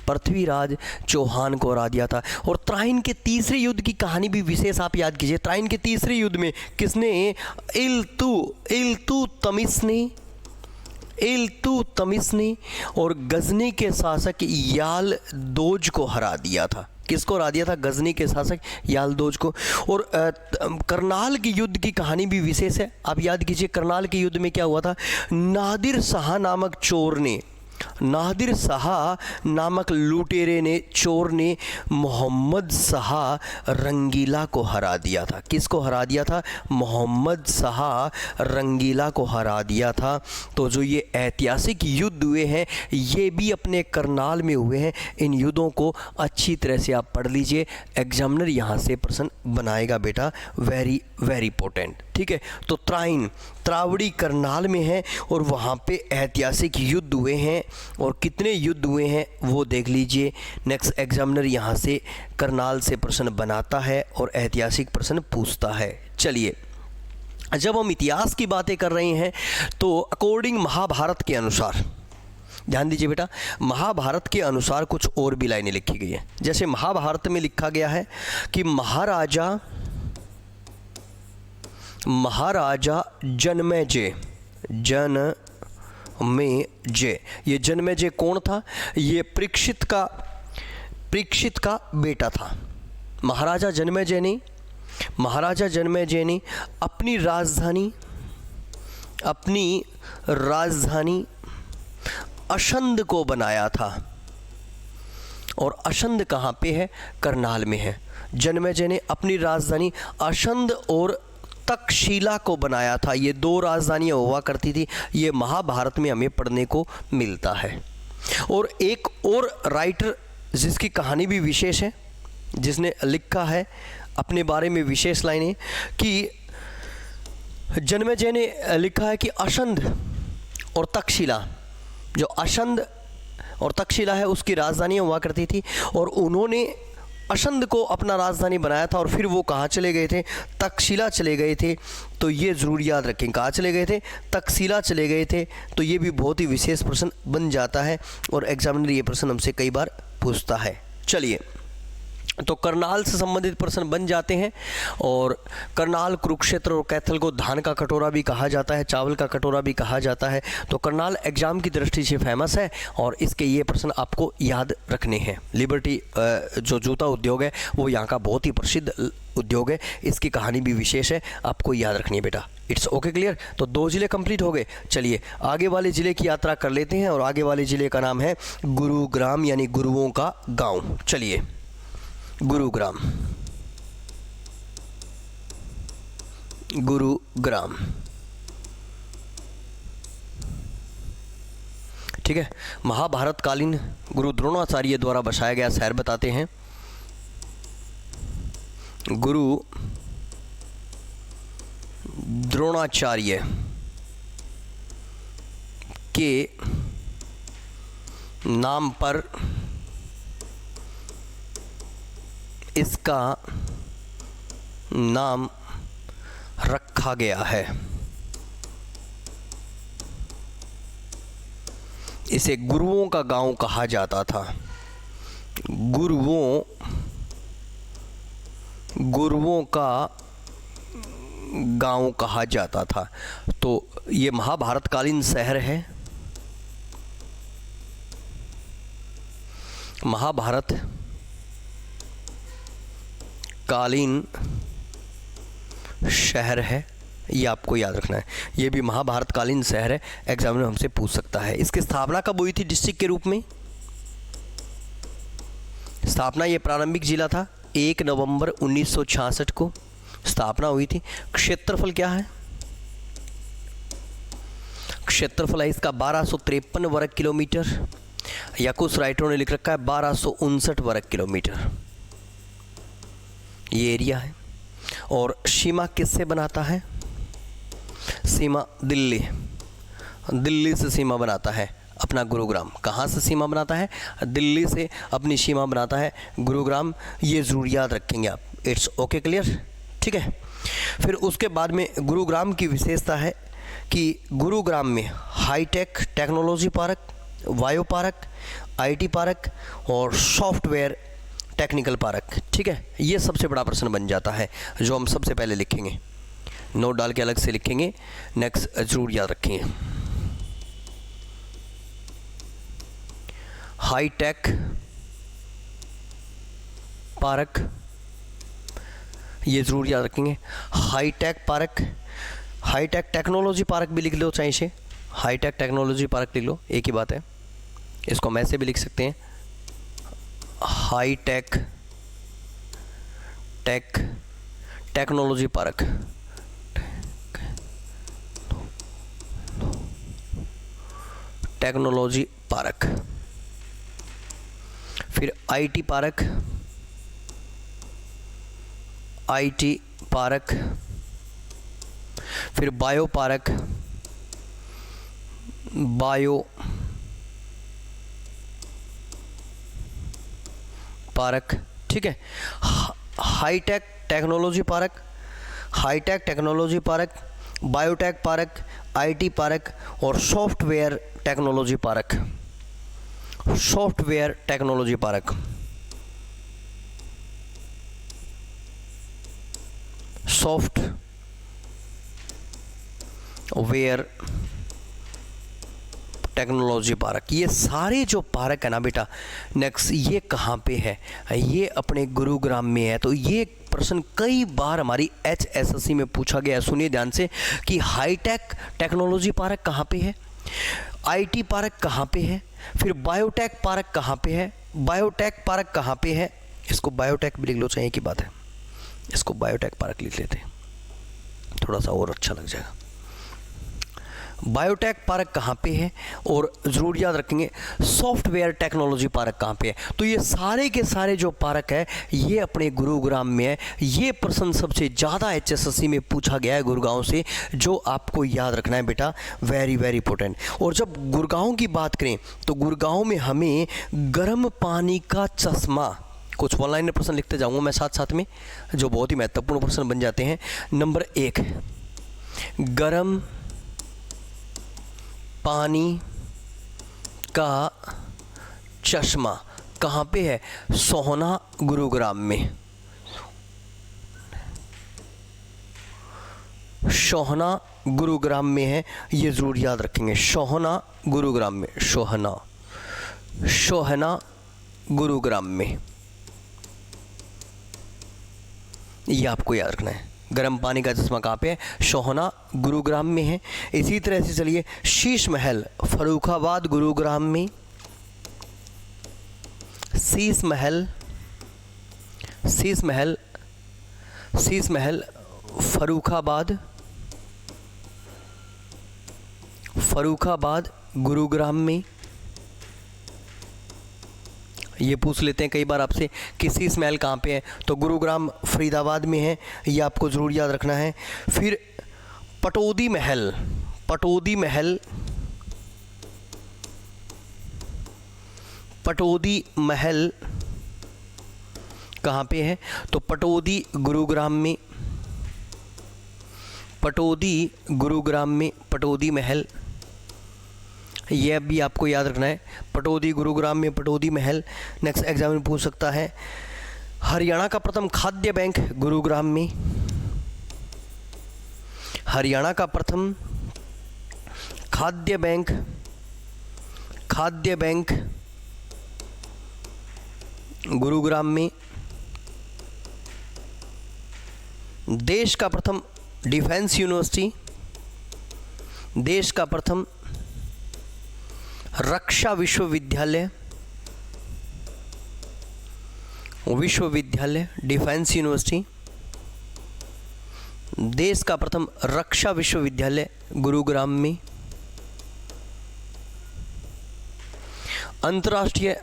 पृथ्वीराज चौहान को हरा दिया था। और त्राइन के तीसरे युद्ध की कहानी भी विशेष आप याद कीजिए। त्राइन के तीसरे युद्ध में किसने, इल्तुतमिश ने और गजनी के शासक यालदोज को हरा दिया था। किसको हरा दिया था? गजनी के शासक यालदोज को। और करनाल के युद्ध की कहानी भी विशेष है, आप याद कीजिए। करनाल के युद्ध में क्या हुआ था? नादिर शाह नामक लुटेरे ने, चोर ने मोहम्मद शाह रंगीला को हरा दिया था। किसको हरा दिया था? मोहम्मद शाह रंगीला को हरा दिया था। तो जो ये ऐतिहासिक युद्ध हुए हैं ये भी अपने करनाल में हुए हैं। इन युद्धों को अच्छी तरह से आप पढ़ लीजिए, एग्जामिनर यहाँ से प्रश्न बनाएगा बेटा, वेरी वेरी इंपॉर्टेंट। ठीक है, तो त्रावड़ी करनाल में है और वहाँ पे ऐतिहासिक युद्ध हुए हैं। और कितने युद्ध हुए हैं वो देख लीजिए। नेक्स्ट एग्जामिनर यहाँ से करनाल से प्रश्न बनाता है और ऐतिहासिक प्रश्न पूछता है। चलिए, जब हम इतिहास की बातें कर रहे हैं तो अकॉर्डिंग महाभारत के अनुसार, ध्यान दीजिए बेटा, महाभारत के अनुसार कुछ और भी लाइनें लिखी गई हैं। जैसे महाभारत में लिखा गया है कि महाराजा जनमेजय, ये जनमेजय कौन था? ये परीक्षित का बेटा था। महाराजा जनमेजय ने अपनी राजधानी अशंद को बनाया था। और अशंद कहाँ पे है? करनाल में है। जनमेजय ने अपनी राजधानी अशंद और तक्षशिला को बनाया था। ये दो राजधानियाँ हुआ करती थी। ये महाभारत में हमें पढ़ने को मिलता है। और एक और राइटर जिसकी कहानी भी विशेष है, जिसने लिखा है अपने बारे में विशेष लाइनें, कि जनमेजय ने लिखा है कि अशंद और तक्षशिला, जो अशंद और तक्षशिला है उसकी राजधानियाँ हुआ करती थी। और उन्होंने अशंद को अपना राजधानी बनाया था और फिर वो कहाँ चले गए थे? तक्षशिला चले गए थे। तो ये ज़रूर याद रखें, कहाँ चले गए थे? तक्षशिला चले गए थे। तो ये भी बहुत ही विशेष प्रश्न बन जाता है और एग्जामिनर ये प्रश्न हमसे कई बार पूछता है। चलिए, तो करनाल से संबंधित प्रश्न बन जाते हैं। और करनाल, कुरुक्षेत्र और कैथल को धान का कटोरा भी कहा जाता है, चावल का कटोरा भी कहा जाता है। तो करनाल एग्जाम की दृष्टि से फेमस है और इसके ये प्रश्न आपको याद रखने हैं। लिबर्टी जो जूता उद्योग है वो यहाँ का बहुत ही प्रसिद्ध उद्योग है। इसकी कहानी भी विशेष है, आपको याद रखनी है बेटा। It's okay, clear. तो 2 ज़िले कंप्लीट हो गए। चलिए आगे वाले ज़िले की यात्रा कर लेते हैं और आगे वाले ज़िले का नाम है गुरुग्राम, यानी गुरुओं का गाँव। चलिए, गुरुग्राम, ठीक है। महाभारत कालीन गुरु द्रोणाचार्य द्वारा बसाया गया शहर बताते हैं। गुरु द्रोणाचार्य के नाम पर इसका नाम रखा गया है। इसे गुरुओं का गांव कहा जाता था। गुरुओं का गांव कहा जाता था। तो ये महाभारतकालीन शहर है। महाभारत कालीन शहर है, ये आपको याद रखना है। ये भी महाभारत कालीन शहर है, एग्जामिनर हमसे पूछ सकता है। इसकी स्थापना कब हुई थी डिस्ट्रिक्ट के रूप में? स्थापना, ये प्रारंभिक जिला था, 1 नवंबर 1966 को स्थापना हुई थी। क्षेत्रफल क्या है? क्षेत्रफल है इसका 1253 वर्ग किलोमीटर, या कुछ राइटरों ने लिख रखा है 1259 वर्ग किलोमीटर ये एरिया है। और सीमा किससे बनाता है? सीमा दिल्ली से सीमा बनाता है अपना गुरुग्राम। कहाँ से सीमा बनाता है? दिल्ली से अपनी सीमा बनाता है गुरुग्राम। ये ज़रूर याद रखेंगे आप। इट्स ओके, क्लियर, ठीक है। फिर उसके बाद में गुरुग्राम की विशेषता है कि गुरुग्राम में high tech technology park bio park, IT park और सॉफ्टवेयर टेक्निकल पार्क। ठीक है, ये सबसे बड़ा प्रश्न बन जाता है जो हम सबसे पहले लिखेंगे, नोट डाल के अलग से लिखेंगे। नेक्स्ट जरूर याद रखेंगे, हाई टेक पार्क, ये ज़रूर याद रखेंगे। High tech park, high tech technology park भी लिख लो, चाहे इसे हाई टेक टेक्नोलॉजी पार्क लिख लो, एक ही बात है। इसको हम ऐसे भी लिख सकते हैं, high tech technology park, technology park. फिर आईटी पार्क, आईटी पार्क। फिर बायो पार्क, बायो पार्क। ठीक है, high tech technology park, high tech technology park, biotech park, IT park और software technology park, software technology park, software technology park. ये सारे जो पार्क है ना बेटा, नेक्स्ट ये कहाँ पे है? ये अपने गुरुग्राम में है। तो ये प्रश्न कई बार हमारी HSSC में पूछा गया है, सुनिए ध्यान से, कि हाईटेक टेक्नोलॉजी पार्क कहाँ पे है, आईटी पार्क कहाँ पे है, फिर बायोटेक पार्क कहाँ पे है, बायोटेक पार्क कहाँ पे है। इसको बायोटेक भी लिख लो, चाहिए की बात है, इसको बायोटेक पार्क लिख लेते हैं, थोड़ा सा और अच्छा लग जाएगा। बायोटेक पार्क कहाँ पे है, और ज़रूर याद रखेंगे सॉफ्टवेयर टेक्नोलॉजी पार्क कहाँ पे है। तो ये सारे के सारे जो पार्क है ये अपने गुरुग्राम में है। ये प्रश्न सबसे ज़्यादा HSSC में पूछा गया है गुड़गांव से, जो आपको याद रखना है बेटा, वेरी वेरी इंपॉर्टेंट। और जब गुड़गांव की बात करें तो गुड़गांव में हमें गर्म पानी का चश्मा, कुछ ऑनलाइन प्रश्न लिखते जाऊँगा मैं साथ साथ में, जो बहुत ही महत्वपूर्ण प्रश्न बन जाते हैं। नंबर 1, गर्म पानी का चश्मा कहाँ पे है? सोहना गुरुग्राम में, सोहना गुरुग्राम में है, ये ज़रूर याद रखेंगे, सोहना गुरुग्राम में, सोहना गुरुग्राम में, ये आपको याद रखना है। गर्म पानी का चश्मा कहाँ पे है? सोहना गुरुग्राम में है। इसी तरह से चलिए, शीश महल फर्रुखाबाद गुरुग्राम में, शीश महल फर्रुखाबाद गुरुग्राम में। ये पूछ लेते हैं कई बार आपसे कि शीश महल कहाँ पे है, तो गुरुग्राम फरीदाबाद में है, ये आपको ज़रूर याद रखना है। फिर पटौदी महल कहाँ पे है? तो पटौदी गुरुग्राम में, पटौदी महल, यह भी आपको याद रखना है, पटौदी गुरुग्राम में पटौदी महल। नेक्स्ट एग्जाम में पूछ सकता है, हरियाणा का प्रथम खाद्य बैंक गुरुग्राम में, हरियाणा का प्रथम खाद्य बैंक गुरुग्राम में। देश का प्रथम डिफेंस यूनिवर्सिटी, देश का प्रथम रक्षा विश्वविद्यालय, डिफेंस यूनिवर्सिटी, देश का प्रथम रक्षा विश्वविद्यालय गुरुग्राम में। अंतर्राष्ट्रीय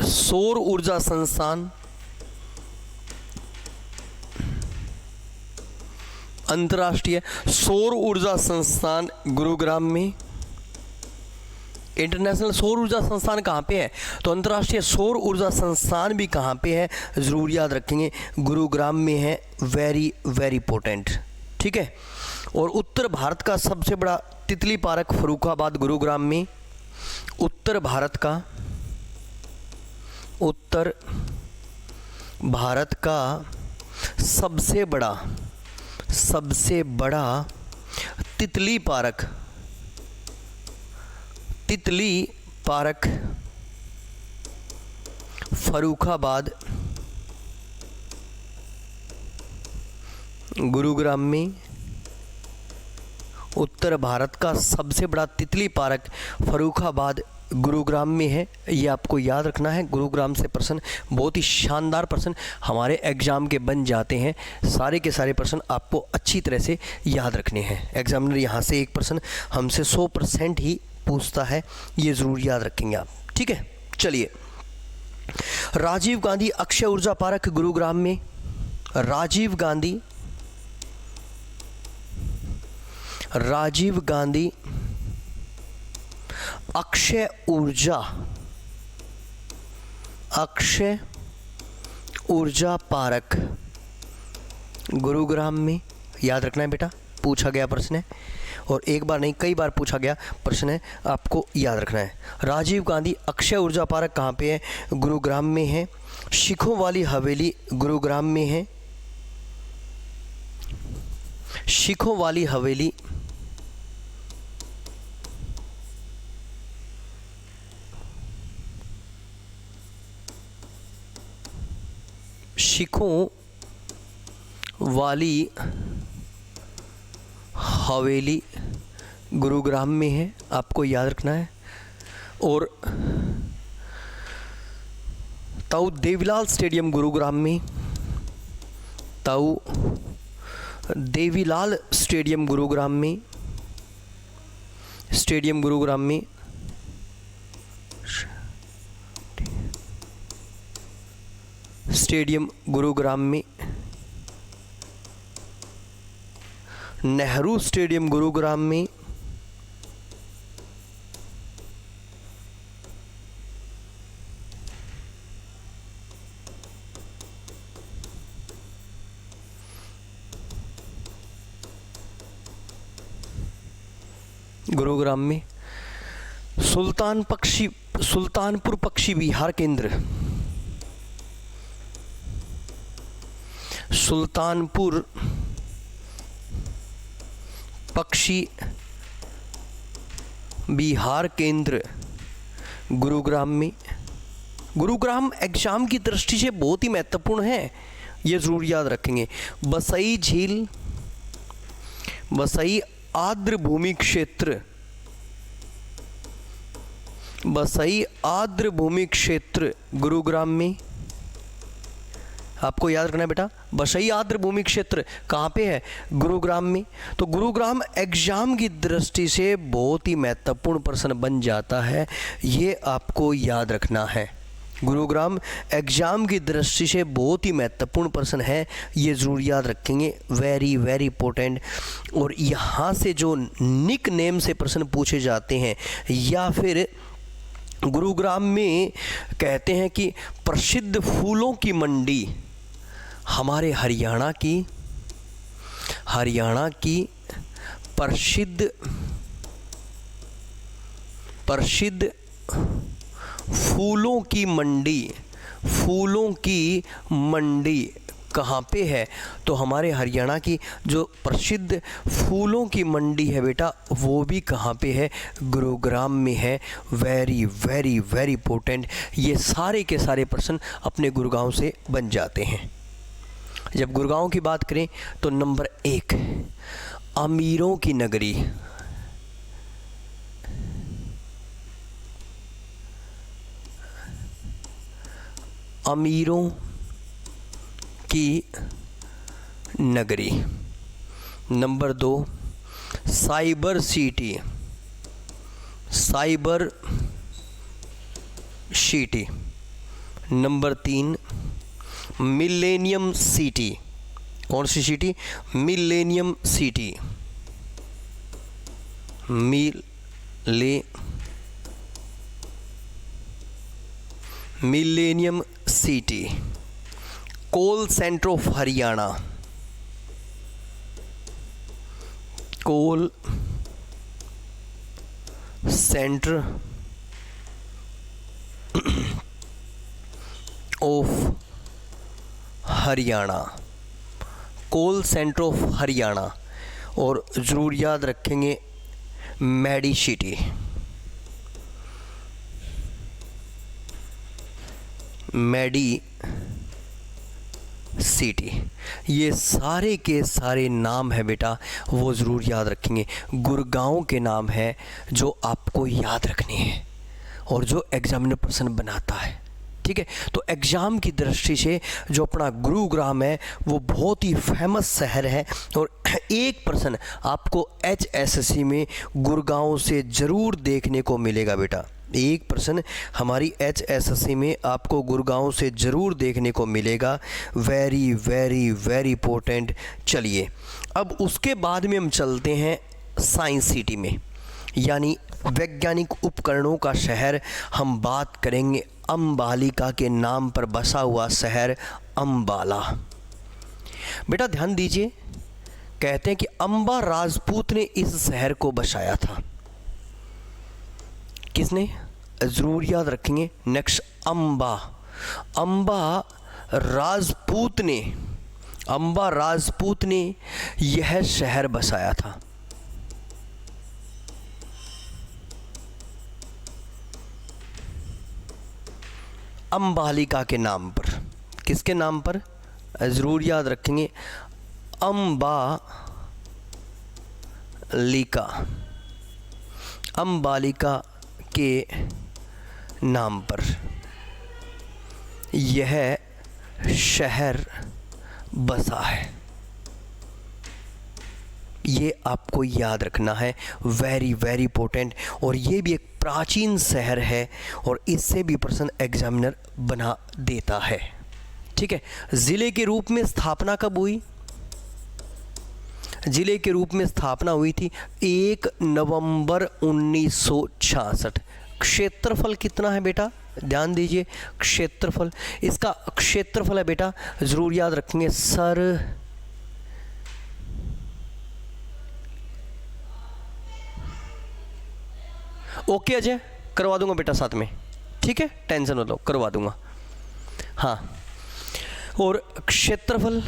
सौर ऊर्जा संस्थान, अंतर्राष्ट्रीय सौर ऊर्जा संस्थान गुरुग्राम में। इंटरनेशनल सौर ऊर्जा संस्थान कहाँ पे है? तो अंतर्राष्ट्रीय सौर ऊर्जा संस्थान भी कहाँ पे है? ज़रूर याद रखेंगे, गुरुग्राम में है। वेरी वेरी इंपॉर्टेंट, ठीक है। और उत्तर भारत का सबसे बड़ा तितली पार्क फर्रुखाबाद, गुरुग्राम में। उत्तर भारत का सबसे बड़ा तितली पार्क फर्रुखाबाद, गुरुग्राम में। उत्तर भारत का सबसे बड़ा तितली पार्क फर्रुखाबाद, गुरुग्राम में है। ये आपको याद रखना है। गुरुग्राम से प्रश्न, बहुत ही शानदार प्रश्न हमारे एग्ज़ाम के बन जाते हैं। सारे के सारे प्रश्न आपको अच्छी तरह से याद रखने हैं। एग्जामिनर यहाँ से एक प्रश्न हमसे 100% ही पूछता है, ये ज़रूर याद रखेंगे आप, ठीक है। चलिए, राजीव गांधी अक्षय ऊर्जा पार्क गुरुग्राम में। राजीव गांधी अक्षय ऊर्जा पार्क गुरुग्राम में। याद रखना है बेटा, पूछा गया प्रश्न है, और एक बार नहीं कई बार पूछा गया प्रश्न है, आपको याद रखना है। राजीव गांधी अक्षय ऊर्जा पार्क कहाँ पे है? गुरुग्राम में है। शिखों वाली हवेली गुरुग्राम में है। शिखों वाली हवेली गुरुग्राम में है, आपको याद रखना है। और ताऊ देवीलाल स्टेडियम गुरुग्राम में। ताऊ देवीलाल स्टेडियम गुरुग्राम में। नेहरू स्टेडियम गुरुग्राम में। सुल्तानपुर पक्षी विहार केंद्र। सुल्तानपुर पक्षी विहार केंद्र गुरुग्राम में। गुरुग्राम एग्जाम की दृष्टि से बहुत ही महत्वपूर्ण है, ये जरूर याद रखेंगे। बसई झील, बसई आर्द्र भूमि क्षेत्र, बसई आर्द्र भूमि क्षेत्र गुरुग्राम में। आपको याद रखना है बेटा, बसई आर्द्र भूमि क्षेत्र कहाँ पे है? गुरुग्राम में। तो गुरुग्राम एग्जाम की दृष्टि से बहुत ही महत्वपूर्ण प्रश्न बन जाता है, ये आपको याद रखना है। गुरुग्राम एग्जाम की दृष्टि से बहुत ही महत्वपूर्ण प्रश्न है, ये ज़रूर याद रखेंगे। Very very important. और यहाँ से जो निक नेम से प्रश्न पूछे जाते हैं, या फिर गुरुग्राम में कहते हैं कि प्रसिद्ध फूलों की मंडी, हमारे हरियाणा की प्रसिद्ध फूलों की मंडी कहाँ पे है? तो हमारे हरियाणा की जो प्रसिद्ध फूलों की मंडी है बेटा, वो भी कहाँ पे है? गुरुग्राम में है। Very very very important. ये सारे के सारे प्रश्न अपने गुरुगांव से बन जाते हैं। जब गुरुगांव की बात करें तो नंबर 1 अमीरों की नगरी। अमीरों की नगरी। Number 2 cyber city, number 3 millennium city. कौन सी city? Millennium city, millennium city, coal centre of Haryana, coal centre of Haryana, coal centre of Haryana. और ज़रूर याद रखेंगे मैडी सिटी, मैडी सिटी। ये सारे के सारे नाम है बेटा, वो ज़रूर याद रखेंगे। गुड़गांव के नाम है जो आपको याद रखने हैं और जो एग्जामिनर पर्सन बनाता है। ठीक है, तो एग्ज़ाम की दृष्टि से जो अपना गुरुग्राम है वो बहुत ही फेमस शहर है और 1% आपको HSSC में गुड़गांव से ज़रूर देखने को मिलेगा बेटा। 1% हमारी HSSC में आपको गुड़गांव से ज़रूर देखने को मिलेगा। Very very very important. चलिए अब उसके बाद में हम चलते हैं साइंस सिटी में, यानी वैज्ञानिक उपकरणों का शहर। हम बात करेंगे अंबालिका के नाम पर बसा हुआ शहर अंबाला। बेटा ध्यान दीजिए, कहते हैं कि अंबा राजपूत ने इस शहर को बसाया था। किसने? ज़रूर याद रखेंगे। नेक्स्ट अंबा, अंबा राजपूत ने, अंबा राजपूत ने यह शहर बसाया था। अंबालिका के नाम पर। किसके नाम पर? ज़रूर याद रखेंगे, अंबालिका, अंबालिका के नाम पर यह शहर बसा है। ये आपको याद रखना है, वेरी वेरी इंपॉर्टेंट। और ये भी एक प्राचीन शहर है और इससे भी पर्सन एग्जामिनर बना देता है। ठीक है, ज़िले के रूप में स्थापना कब हुई? ज़िले के रूप में स्थापना हुई थी 1 नवंबर 1966। क्षेत्रफल कितना है बेटा? ध्यान दीजिए, क्षेत्रफल, इसका क्षेत्रफल है बेटा, ज़रूर याद रखेंगे सर, ओके अजय, करवा दूंगा बेटा साथ में। ठीक है, टेंशन मत लो, करवा दूंगा। हाँ, और क्षेत्रफल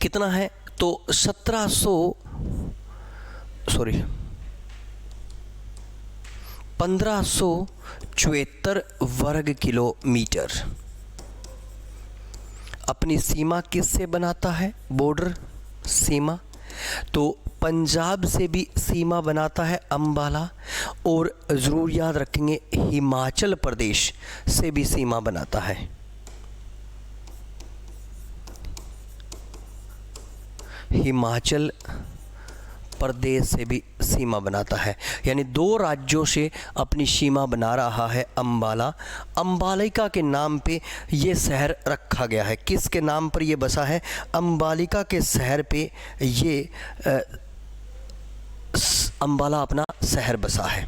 कितना है? तो 1574 वर्ग किलोमीटर। अपनी सीमा किससे बनाता है? बॉर्डर सीमा, तो पंजाब से भी सीमा बनाता है अंबाला, और ज़रूर याद रखेंगे हिमाचल प्रदेश से भी सीमा बनाता है। हिमाचल प्रदेश से भी सीमा बनाता है, यानी 2 राज्यों से अपनी सीमा बना रहा है अंबाला। अंबालिका के नाम पे ये शहर रखा गया है। किसके नाम पर ये बसा है? अंबालिका के शहर पे ये अंबाला अपना शहर बसा है।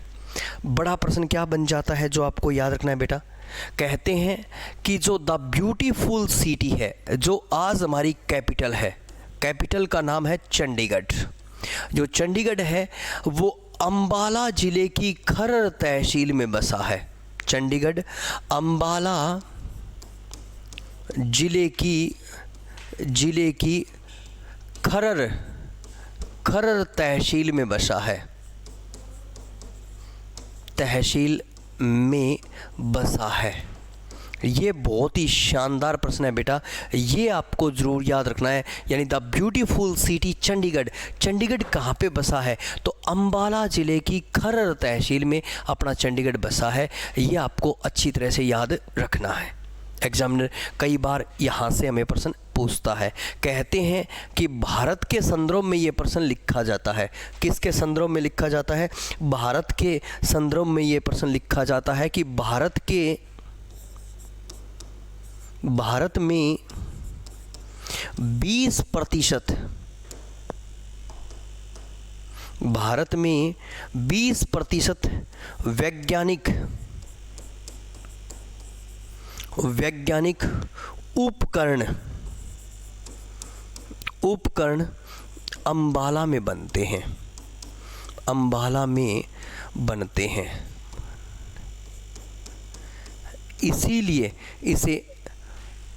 बड़ा प्रश्न क्या बन जाता है जो आपको याद रखना है बेटा? कहते हैं कि जो द ब्यूटीफुल सिटी है, जो आज हमारी कैपिटल है, कैपिटल का नाम है चंडीगढ़। जो चंडीगढ़ है वो अंबाला ज़िले की खरर तहसील में बसा है। चंडीगढ़ अंबाला ज़िले की खरर तहसील में बसा है, तहसील में बसा है। ये बहुत ही शानदार प्रश्न है बेटा, ये आपको ज़रूर याद रखना है। यानी the beautiful city Chandigarh, Chandigarh कहाँ पे बसा है? तो अंबाला ज़िले की खरर तहसील में अपना चंडीगढ़ बसा है। ये आपको अच्छी तरह से याद रखना है। एग्जामिनर कई बार यहाँ से हमें प्रश्न पूछता है। कहते हैं कि भारत के संदर्भ में ये प्रश्न लिखा जाता है। किसके संदर्भ में लिखा जाता है? भारत के संदर्भ में ये प्रश्न लिखा जाता है कि भारत में 20% भारत में 20% वैज्ञानिक वैज्ञानिक उपकरण अंबाला में बनते हैं, अंबाला में बनते हैं। इसीलिए इसे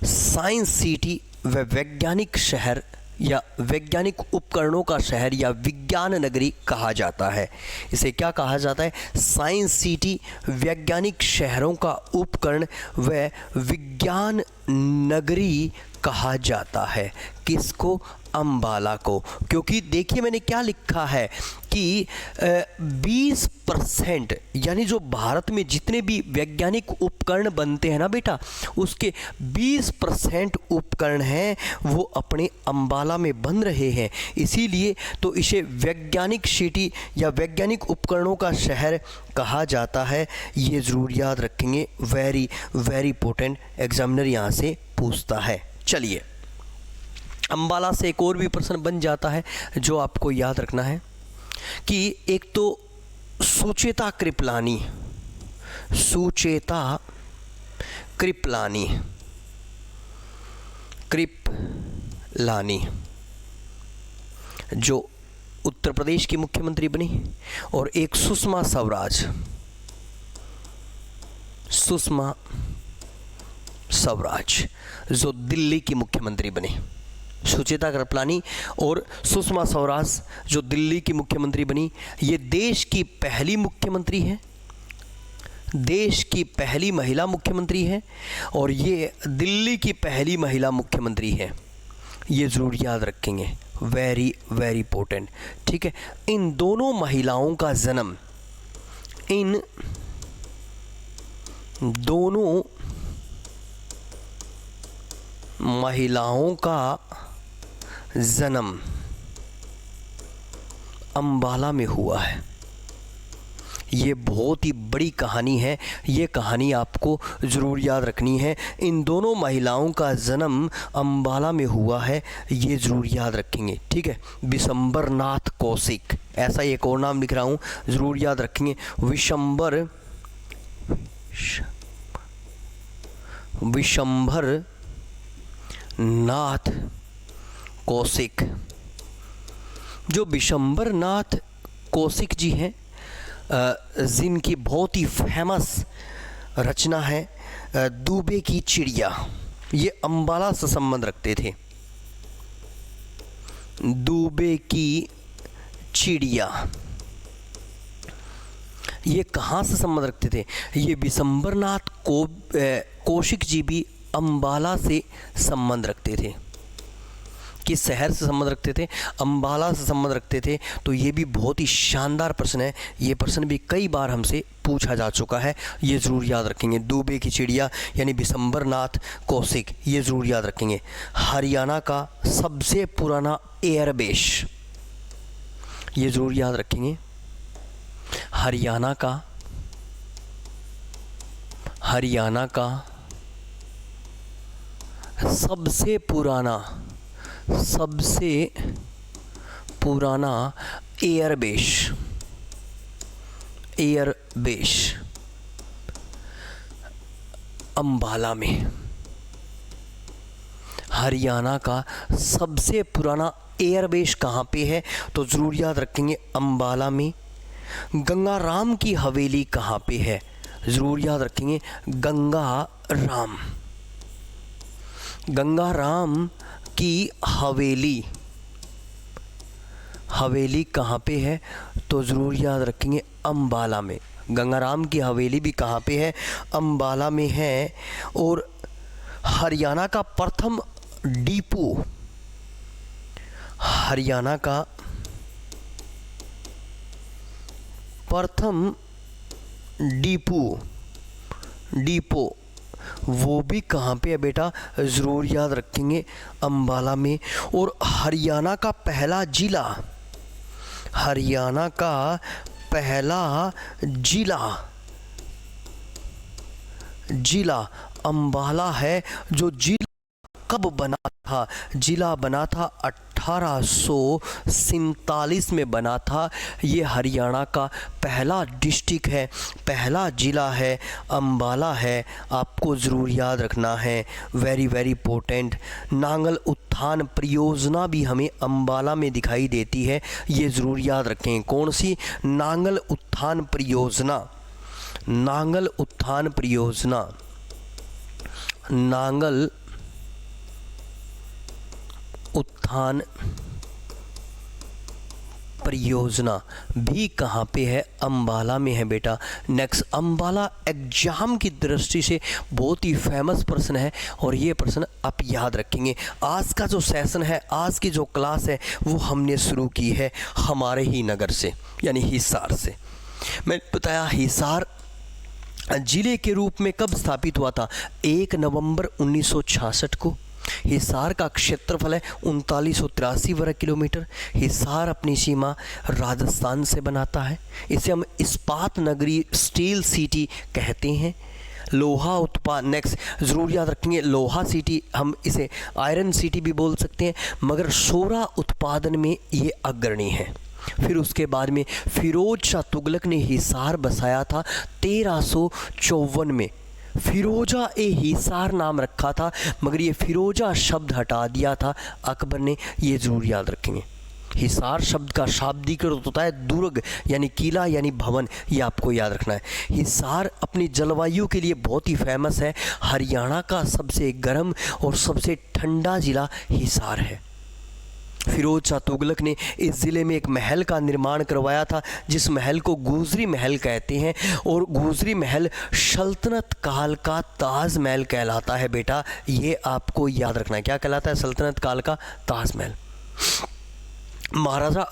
साइंस सिटी व वैज्ञानिक शहर या वैज्ञानिक उपकरणों का शहर या विज्ञान नगरी कहा जाता है। इसे क्या कहा जाता है? साइंस सिटी, वैज्ञानिक शहरों का उपकरण व विज्ञान नगरी कहा जाता है। किसको? अंबाला को। क्योंकि देखिए मैंने क्या लिखा है कि 20% यानी जो भारत में जितने भी वैज्ञानिक उपकरण बनते हैं ना बेटा, उसके 20% उपकरण हैं वो अपने अंबाला में बन रहे हैं। इसीलिए तो इसे वैज्ञानिक सिटी या वैज्ञानिक उपकरणों का शहर कहा जाता है। ये ज़रूर याद रखेंगे, वेरी वेरी इंपॉर्टेंट, एग्जामिनर यहाँ से पूछता है। चलिए, अंबाला से एक और भी प्रश्न बन जाता है जो आपको याद रखना है कि एक तो सुचेता कृपलानी, सुचेता कृपलानी, कृपलानी जो उत्तर प्रदेश की मुख्यमंत्री बनी, और एक सुषमा स्वराज, सुषमा स्वराज जो दिल्ली की मुख्यमंत्री बनी। सुचेता कृपलानी और सुषमा स्वराज जो दिल्ली की मुख्यमंत्री बनी, ये देश की पहली मुख्यमंत्री हैं, देश की पहली महिला मुख्यमंत्री हैं, और ये दिल्ली की पहली महिला मुख्यमंत्री हैं। ये ज़रूर याद रखेंगे, वेरी वेरी इंपॉर्टेंट। ठीक है, इन दोनों महिलाओं का जन्म, इन दोनों महिलाओं का जन्म अंबाला में हुआ है। ये बहुत ही बड़ी कहानी है, ये कहानी आपको ज़रूर याद रखनी है। इन दोनों महिलाओं का जन्म अंबाला में हुआ है, ये ज़रूर याद रखेंगे। ठीक है, विशंबर नाथ कौशिक, ऐसा एक और नाम लिख रहा हूँ, ज़रूर याद रखेंगे। विशंबर नाथ कौशिक। जो विशंबर नाथ कौशिक जी हैं, जिनकी बहुत ही फेमस रचना है दूबे की चिड़िया, ये अंबाला से संबंध रखते थे। दूबे की चिड़िया ये कहाँ से संबंध रखते थे? ये विशंबर नाथ कौशिक जी भी अंबाला से संबंध रखते थे। किस शहर से संबंध रखते थे? अंबाला से संबंध रखते थे। तो ये भी बहुत ही शानदार प्रश्न है, ये प्रश्न भी कई बार हमसे पूछा जा चुका है, ये ज़रूर याद रखेंगे। दूबे की चिड़िया यानी विशंबर नाथ कौशिक, ये ज़रूर याद रखेंगे। हरियाणा का सबसे पुराना एयरबेस, ये ज़रूर याद रखेंगे। हरियाणा का सबसे पुराना एयरबेस अंबाला में। हरियाणा का सबसे पुराना एयरबेस कहाँ पे है? तो ज़रूर याद रखेंगे, अंबाला में। गंगाराम की हवेली कहाँ पे है? ज़रूर याद रखेंगे, गंगाराम की हवेली कहाँ पे है? तो ज़रूर याद रखेंगे, अंबाला में। गंगाराम की हवेली भी कहाँ पे है? अंबाला में है। और हरियाणा का प्रथम डिपो, हरियाणा का प्रथम डिपो वो भी कहाँ पे है बेटा? ज़रूर याद रखेंगे, अंबाला में। और हरियाणा का पहला जिला अंबाला है। जो जिला कब बना था? जिला बना था 1847 में बना था। ये हरियाणा का पहला डिस्ट्रिक्ट है, पहला ज़िला है, अम्बाला है। आपको ज़रूर याद रखना है, वेरी वेरी इंपॉर्टेंट। नांगल उत्थान परियोजना भी हमें अम्बाला में दिखाई देती है, ये ज़रूर याद रखें। कौन सी? नांगल उत्थान परियोजना। नांगल उत्थान परियोजना, नांगल उत्थान परियोजना भी कहाँ पे है? अम्बाला में है बेटा। नेक्स्ट, अम्बाला एग्जाम की दृष्टि से बहुत ही फेमस प्रश्न है और ये प्रश्न आप याद रखेंगे। आज का जो सेशन है, आज की जो क्लास है, वो हमने शुरू की है हमारे ही नगर से, यानी हिसार से। मैं बताया हिसार जिले के रूप में कब स्थापित हुआ था? 1 नवंबर 1966 को। हिसार का क्षेत्रफल है 3983 वर्ग किलोमीटर। हिसार अपनी सीमा राजस्थान से बनाता है। इसे हम इस्पात नगरी, स्टील सिटी कहते हैं। लोहा उत्पाद, नेक्स्ट ज़रूर याद रखेंगे, लोहा सिटी, हम इसे आयरन सिटी भी बोल सकते हैं, मगर सोरा उत्पादन में ये अग्रणी है। फिर उसके बाद में फिरोज शाह तुगलक ने हिसार बसाया था 1354 में। फिरोजा ए हिसार नाम रखा था, मगर ये फिरोजा शब्द हटा दिया था अकबर ने, ये ज़रूर याद रखेंगे। हिसार शब्द का शाब्दिक अर्थ होता है दुर्ग, यानी किला, यानी भवन, ये आपको याद रखना है। हिसार अपनी जलवायु के लिए बहुत ही फेमस है। हरियाणा का सबसे गर्म और सबसे ठंडा ज़िला हिसार है। फिरोज शाह तुगलक ने इस ज़िले में एक महल का निर्माण करवाया था, जिस महल को गुजरी महल कहते हैं, और गुजरी महल सल्तनत काल का ताजमहल कहलाता है बेटा। ये आपको याद रखना है। क्या कहलाता है? सल्तनत काल का ताजमहल। महाराजा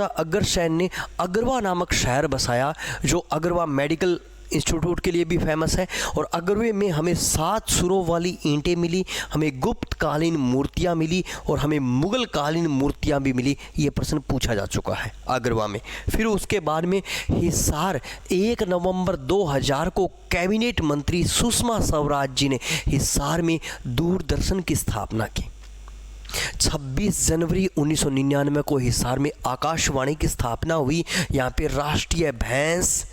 अग्रसेन ने अगरवा नामक शहर बसाया, जो अगरवा मेडिकल इंस्टीट्यूट के लिए भी फेमस है। और अगरवे में हमें 7 सुरों वाली ईंटें मिली, हमें गुप्त कालीन मूर्तियां मिली और हमें मुगल कालीन मूर्तियां भी मिली। ये प्रश्न पूछा जा चुका है अगरवा में। फिर उसके बाद में हिसार 1 नवंबर 2000 को कैबिनेट मंत्री सुषमा स्वराज जी ने हिसार में दूरदर्शन की स्थापना की। 26 जनवरी 1999 को हिसार में आकाशवाणी की स्थापना हुई। यहाँ पे राष्ट्रीय भैंस,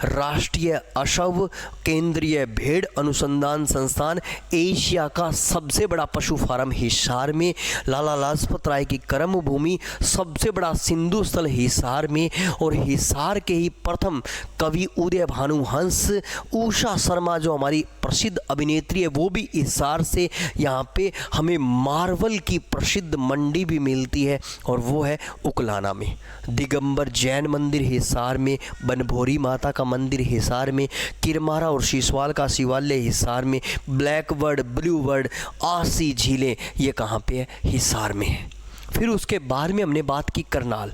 राष्ट्रीय अश्व, केंद्रीय भेड़ अनुसंधान संस्थान, एशिया का सबसे बड़ा पशु फार्म हिसार में, लाला लाजपत राय की कर्मभूमि, सबसे बड़ा सिंधु स्थल हिसार में, और हिसार के ही प्रथम कवि उदय भानुहंस, उषा शर्मा जो हमारी प्रसिद्ध अभिनेत्री है, वो भी हिसार से। यहाँ पे हमें मार्बल की प्रसिद्ध मंडी भी मिलती है और वो है उकलाना में। दिगंबर जैन मंदिर हिसार में, बनभोरी माता का मंदिर हिसार में, किरमारा और शीशवाल का शिवालय हिसार में, ब्लैक वर्ड, ब्लू वर्ड, आसी झीलें, ये कहाँ पे है? हिसार में है। फिर उसके बाद में हमने बात की करनाल,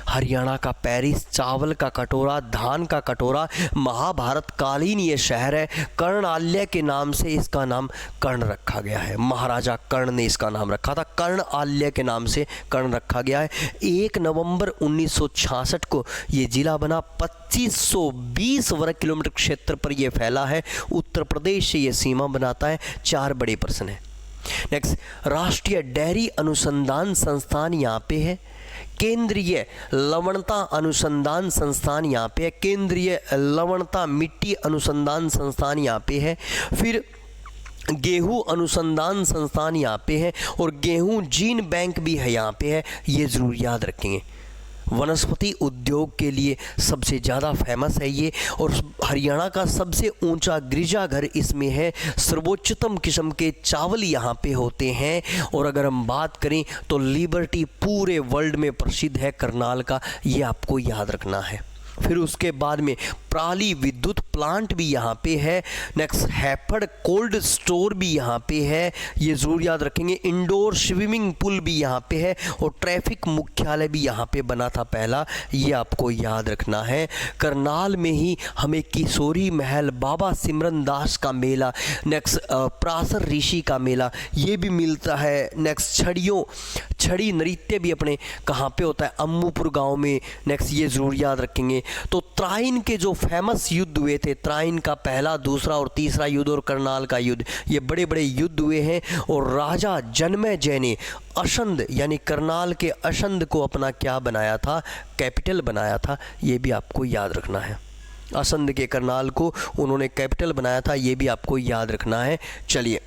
हरियाणा का पेरिस, चावल का कटोरा, धान का कटोरा, महाभारत कालीन ये शहर है। कर्णाल्य के नाम से इसका नाम कर्ण रखा गया है। महाराजा कर्ण ने इसका नाम रखा था, कर्णाल्य के नाम से कर्ण रखा गया है। 1 नवंबर 1966 को ये जिला बना। 2520 वर्ग किलोमीटर क्षेत्र पर यह फैला है। उत्तर प्रदेश से ये सीमा बनाता है। 4 बड़े प्रश्न हैं। नेक्स्ट, राष्ट्रीय डेयरी अनुसंधान संस्थान यहाँ पे है। केंद्रीय लवणता अनुसंधान संस्थान यहाँ पे है। केंद्रीय लवणता मिट्टी अनुसंधान संस्थान यहाँ पे है। फिर गेहूं अनुसंधान संस्थान यहाँ पे है और गेहूं जीन बैंक भी है यहाँ पे है। ये ज़रूर याद रखेंगे। वनस्पति उद्योग के लिए सबसे ज़्यादा फेमस है ये, और हरियाणा का सबसे ऊंचा गिरजाघर इसमें है। सर्वोच्चतम किस्म के चावल यहाँ पे होते हैं। और अगर हम बात करें तो लिबर्टी पूरे वर्ल्ड में प्रसिद्ध है करनाल का, ये आपको याद रखना है। फिर उसके बाद में प्राली विद्युत प्लांट भी यहाँ पे है। नेक्स्ट, हैफर्ड कोल्ड स्टोर भी यहाँ पे है, ये ज़रूर याद रखेंगे। इंडोर स्विमिंग पूल भी यहाँ पे है और ट्रैफिक मुख्यालय भी यहाँ पे बना था पहला, ये आपको याद रखना है। करनाल में ही हमें किशोरी महल, बाबा सिमरन दास का मेला, नेक्स्ट प्रासर ऋषि का मेला, ये भी मिलता है। नेक्स्ट, छड़ी नृत्य भी अपने कहाँ पे होता है? अम्मूपुर गाँव में। नेक्स्ट, ये ज़रूर याद रखेंगे। तो त्राइन के जो फेमस युद्ध हुए थे, त्राइन का पहला, दूसरा और तीसरा युद्ध और करनाल का युद्ध, ये बड़े बड़े युद्ध हुए हैं। और राजा जन्मेजय ने अशंद यानी करनाल के अशंद को अपना क्या बनाया था, कैपिटल बनाया था। ये भी आपको याद रखना है। असंध के करनाल को उन्होंने कैपिटल बनाया था, ये भी आपको याद रखना है। चलिए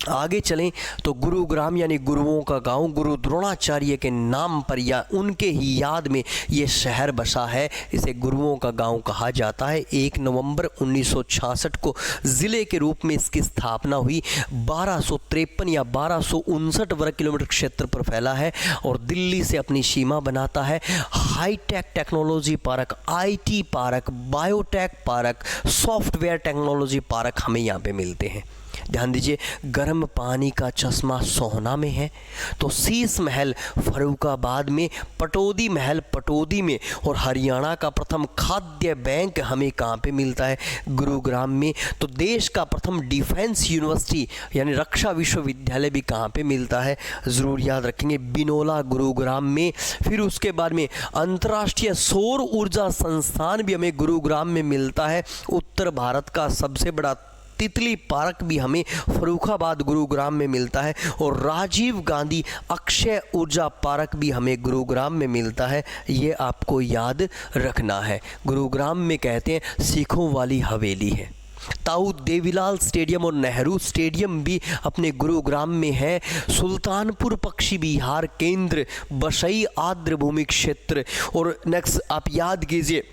आगे चलें तो गुरुग्राम यानी गुरुओं का गांव, गुरु द्रोणाचार्य के नाम पर या उनके ही याद में ये शहर बसा है। इसे गुरुओं का गांव कहा जाता है। 1 नवंबर 1966 को ज़िले के रूप में इसकी स्थापना हुई। 1253 या 1259 वर्ग किलोमीटर क्षेत्र पर फैला है और दिल्ली से अपनी सीमा बनाता है। High tech technology park, IT park, biotech park, software technology park हमें यहाँ पे मिलते हैं। ध्यान दीजिए, गर्म पानी का चश्मा सोहना में है, तो शीश महल फर्रुखाबाद में, पटौदी महल पटौदी में, और हरियाणा का प्रथम खाद्य बैंक हमें कहाँ पे मिलता है, गुरुग्राम में। तो देश का प्रथम डिफेंस यूनिवर्सिटी यानी रक्षा विश्वविद्यालय भी कहाँ पे मिलता है, ज़रूर याद रखेंगे, बिनोला गुरुग्राम में। फिर उसके बाद में अंतर्राष्ट्रीय सौर ऊर्जा संस्थान भी हमें गुरुग्राम में मिलता है। उत्तर भारत का सबसे बड़ा तितली पार्क भी हमें फर्रुखाबाद गुरुग्राम में मिलता है। और राजीव गांधी अक्षय ऊर्जा पार्क भी हमें गुरुग्राम में मिलता है। ये आपको याद रखना है। गुरुग्राम में कहते हैं सिखों वाली हवेली है। ताऊ देवीलाल स्टेडियम और नेहरू स्टेडियम भी अपने गुरुग्राम में है। सुल्तानपुर पक्षी विहार केंद्र, बसई आर्द्र भूमि क्षेत्र, और नेक्स्ट आप याद कीजिए,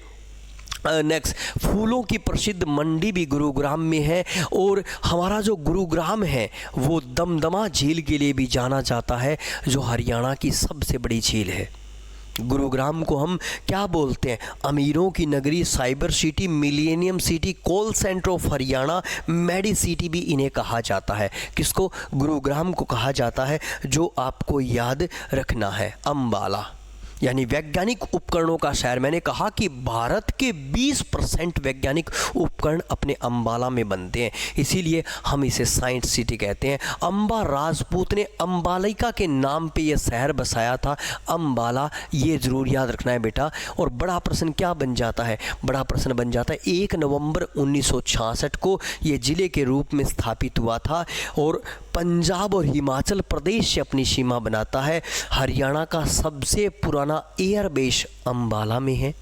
नेक्स्ट फूलों की प्रसिद्ध मंडी भी गुरुग्राम में है। और हमारा जो गुरुग्राम है वो दमदमा झील के लिए भी जाना जाता है, जो हरियाणा की सबसे बड़ी झील है। गुरुग्राम को हम क्या बोलते हैं, अमीरों की नगरी, cyber city, millennium city, call centre of Haryana, medi city भी इन्हें कहा जाता है। किसको, गुरुग्राम को कहा जाता है। जो आपको याद रखना है, अंबाला यानी वैज्ञानिक उपकरणों का शहर। मैंने कहा कि भारत के 20% वैज्ञानिक उपकरण अपने अंबाला में बनते हैं, इसीलिए हम इसे साइंस सिटी कहते हैं। अंबा राजपूत ने अंबालिका के नाम पे यह शहर बसाया था, अंबाला, ये ज़रूर याद रखना है बेटा। और बड़ा प्रश्न क्या बन जाता है, बड़ा प्रश्न बन जाता है 1 नवंबर 1966 को ये ज़िले के रूप में स्थापित हुआ था और पंजाब और हिमाचल प्रदेश से अपनी सीमा बनाता है। हरियाणा का सबसे पुराना एयरबेस अंबाला में है।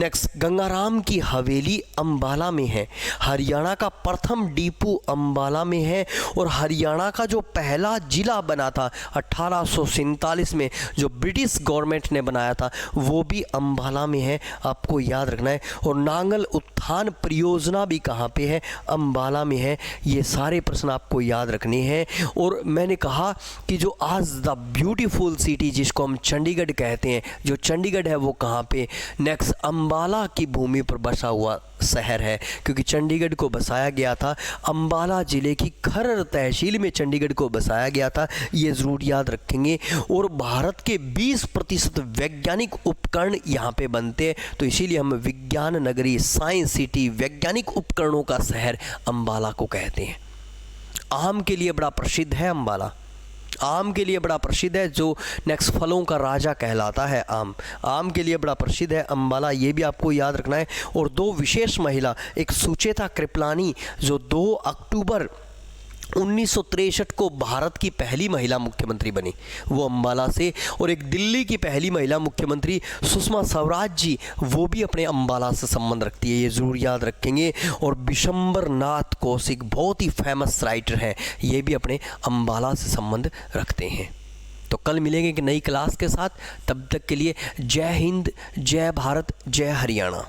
नेक्स्ट, गंगाराम की हवेली अंबाला में है। हरियाणा का प्रथम डिपो अंबाला में है। और हरियाणा का जो पहला जिला बना था 1847 में, जो ब्रिटिश गवर्नमेंट ने बनाया था, वो भी अंबाला में है, आपको याद रखना है। और नांगल उत्थान परियोजना भी कहाँ पे है, अंबाला में है। ये सारे प्रश्न आपको याद रखने हैं। और मैंने कहा कि जो आज द ब्यूटीफुल सिटी जिसको हम चंडीगढ़ कहते हैं, जो चंडीगढ़ है वो कहाँ पे, नेक्स्ट अंबाला की भूमि पर बसा हुआ शहर है, क्योंकि चंडीगढ़ को बसाया गया था, अंबाला ज़िले की खरर तहसील में चंडीगढ़ को बसाया गया था, ये ज़रूर याद रखेंगे। और भारत के 20% वैज्ञानिक उपकरण यहाँ पे बनते हैं, तो इसीलिए हम विज्ञान नगरी, साइंस सिटी, वैज्ञानिक उपकरणों का शहर अंबाला को कहते हैं। आम के लिए बड़ा प्रसिद्ध है अंबाला, आम के लिए बड़ा प्रसिद्ध है, जो नेक्स्ट फलों का राजा कहलाता है आम, आम के लिए बड़ा प्रसिद्ध है अंबाला, ये भी आपको याद रखना है। और दो विशेष महिला, एक सुचेता कृपलानी जो 2 अक्टूबर 1963 को भारत की पहली महिला मुख्यमंत्री बनी, वो अंबाला से, और एक दिल्ली की पहली महिला मुख्यमंत्री सुषमा स्वराज जी, वो भी अपने अंबाला से संबंध रखती है, ये ज़रूर याद रखेंगे। और बिशंबर नाथ कौशिक बहुत ही फेमस राइटर हैं, ये भी अपने अंबाला से संबंध रखते हैं। तो कल मिलेंगे एक नई क्लास के साथ, तब तक के लिए जय हिंद, जय भारत, जय हरियाणा।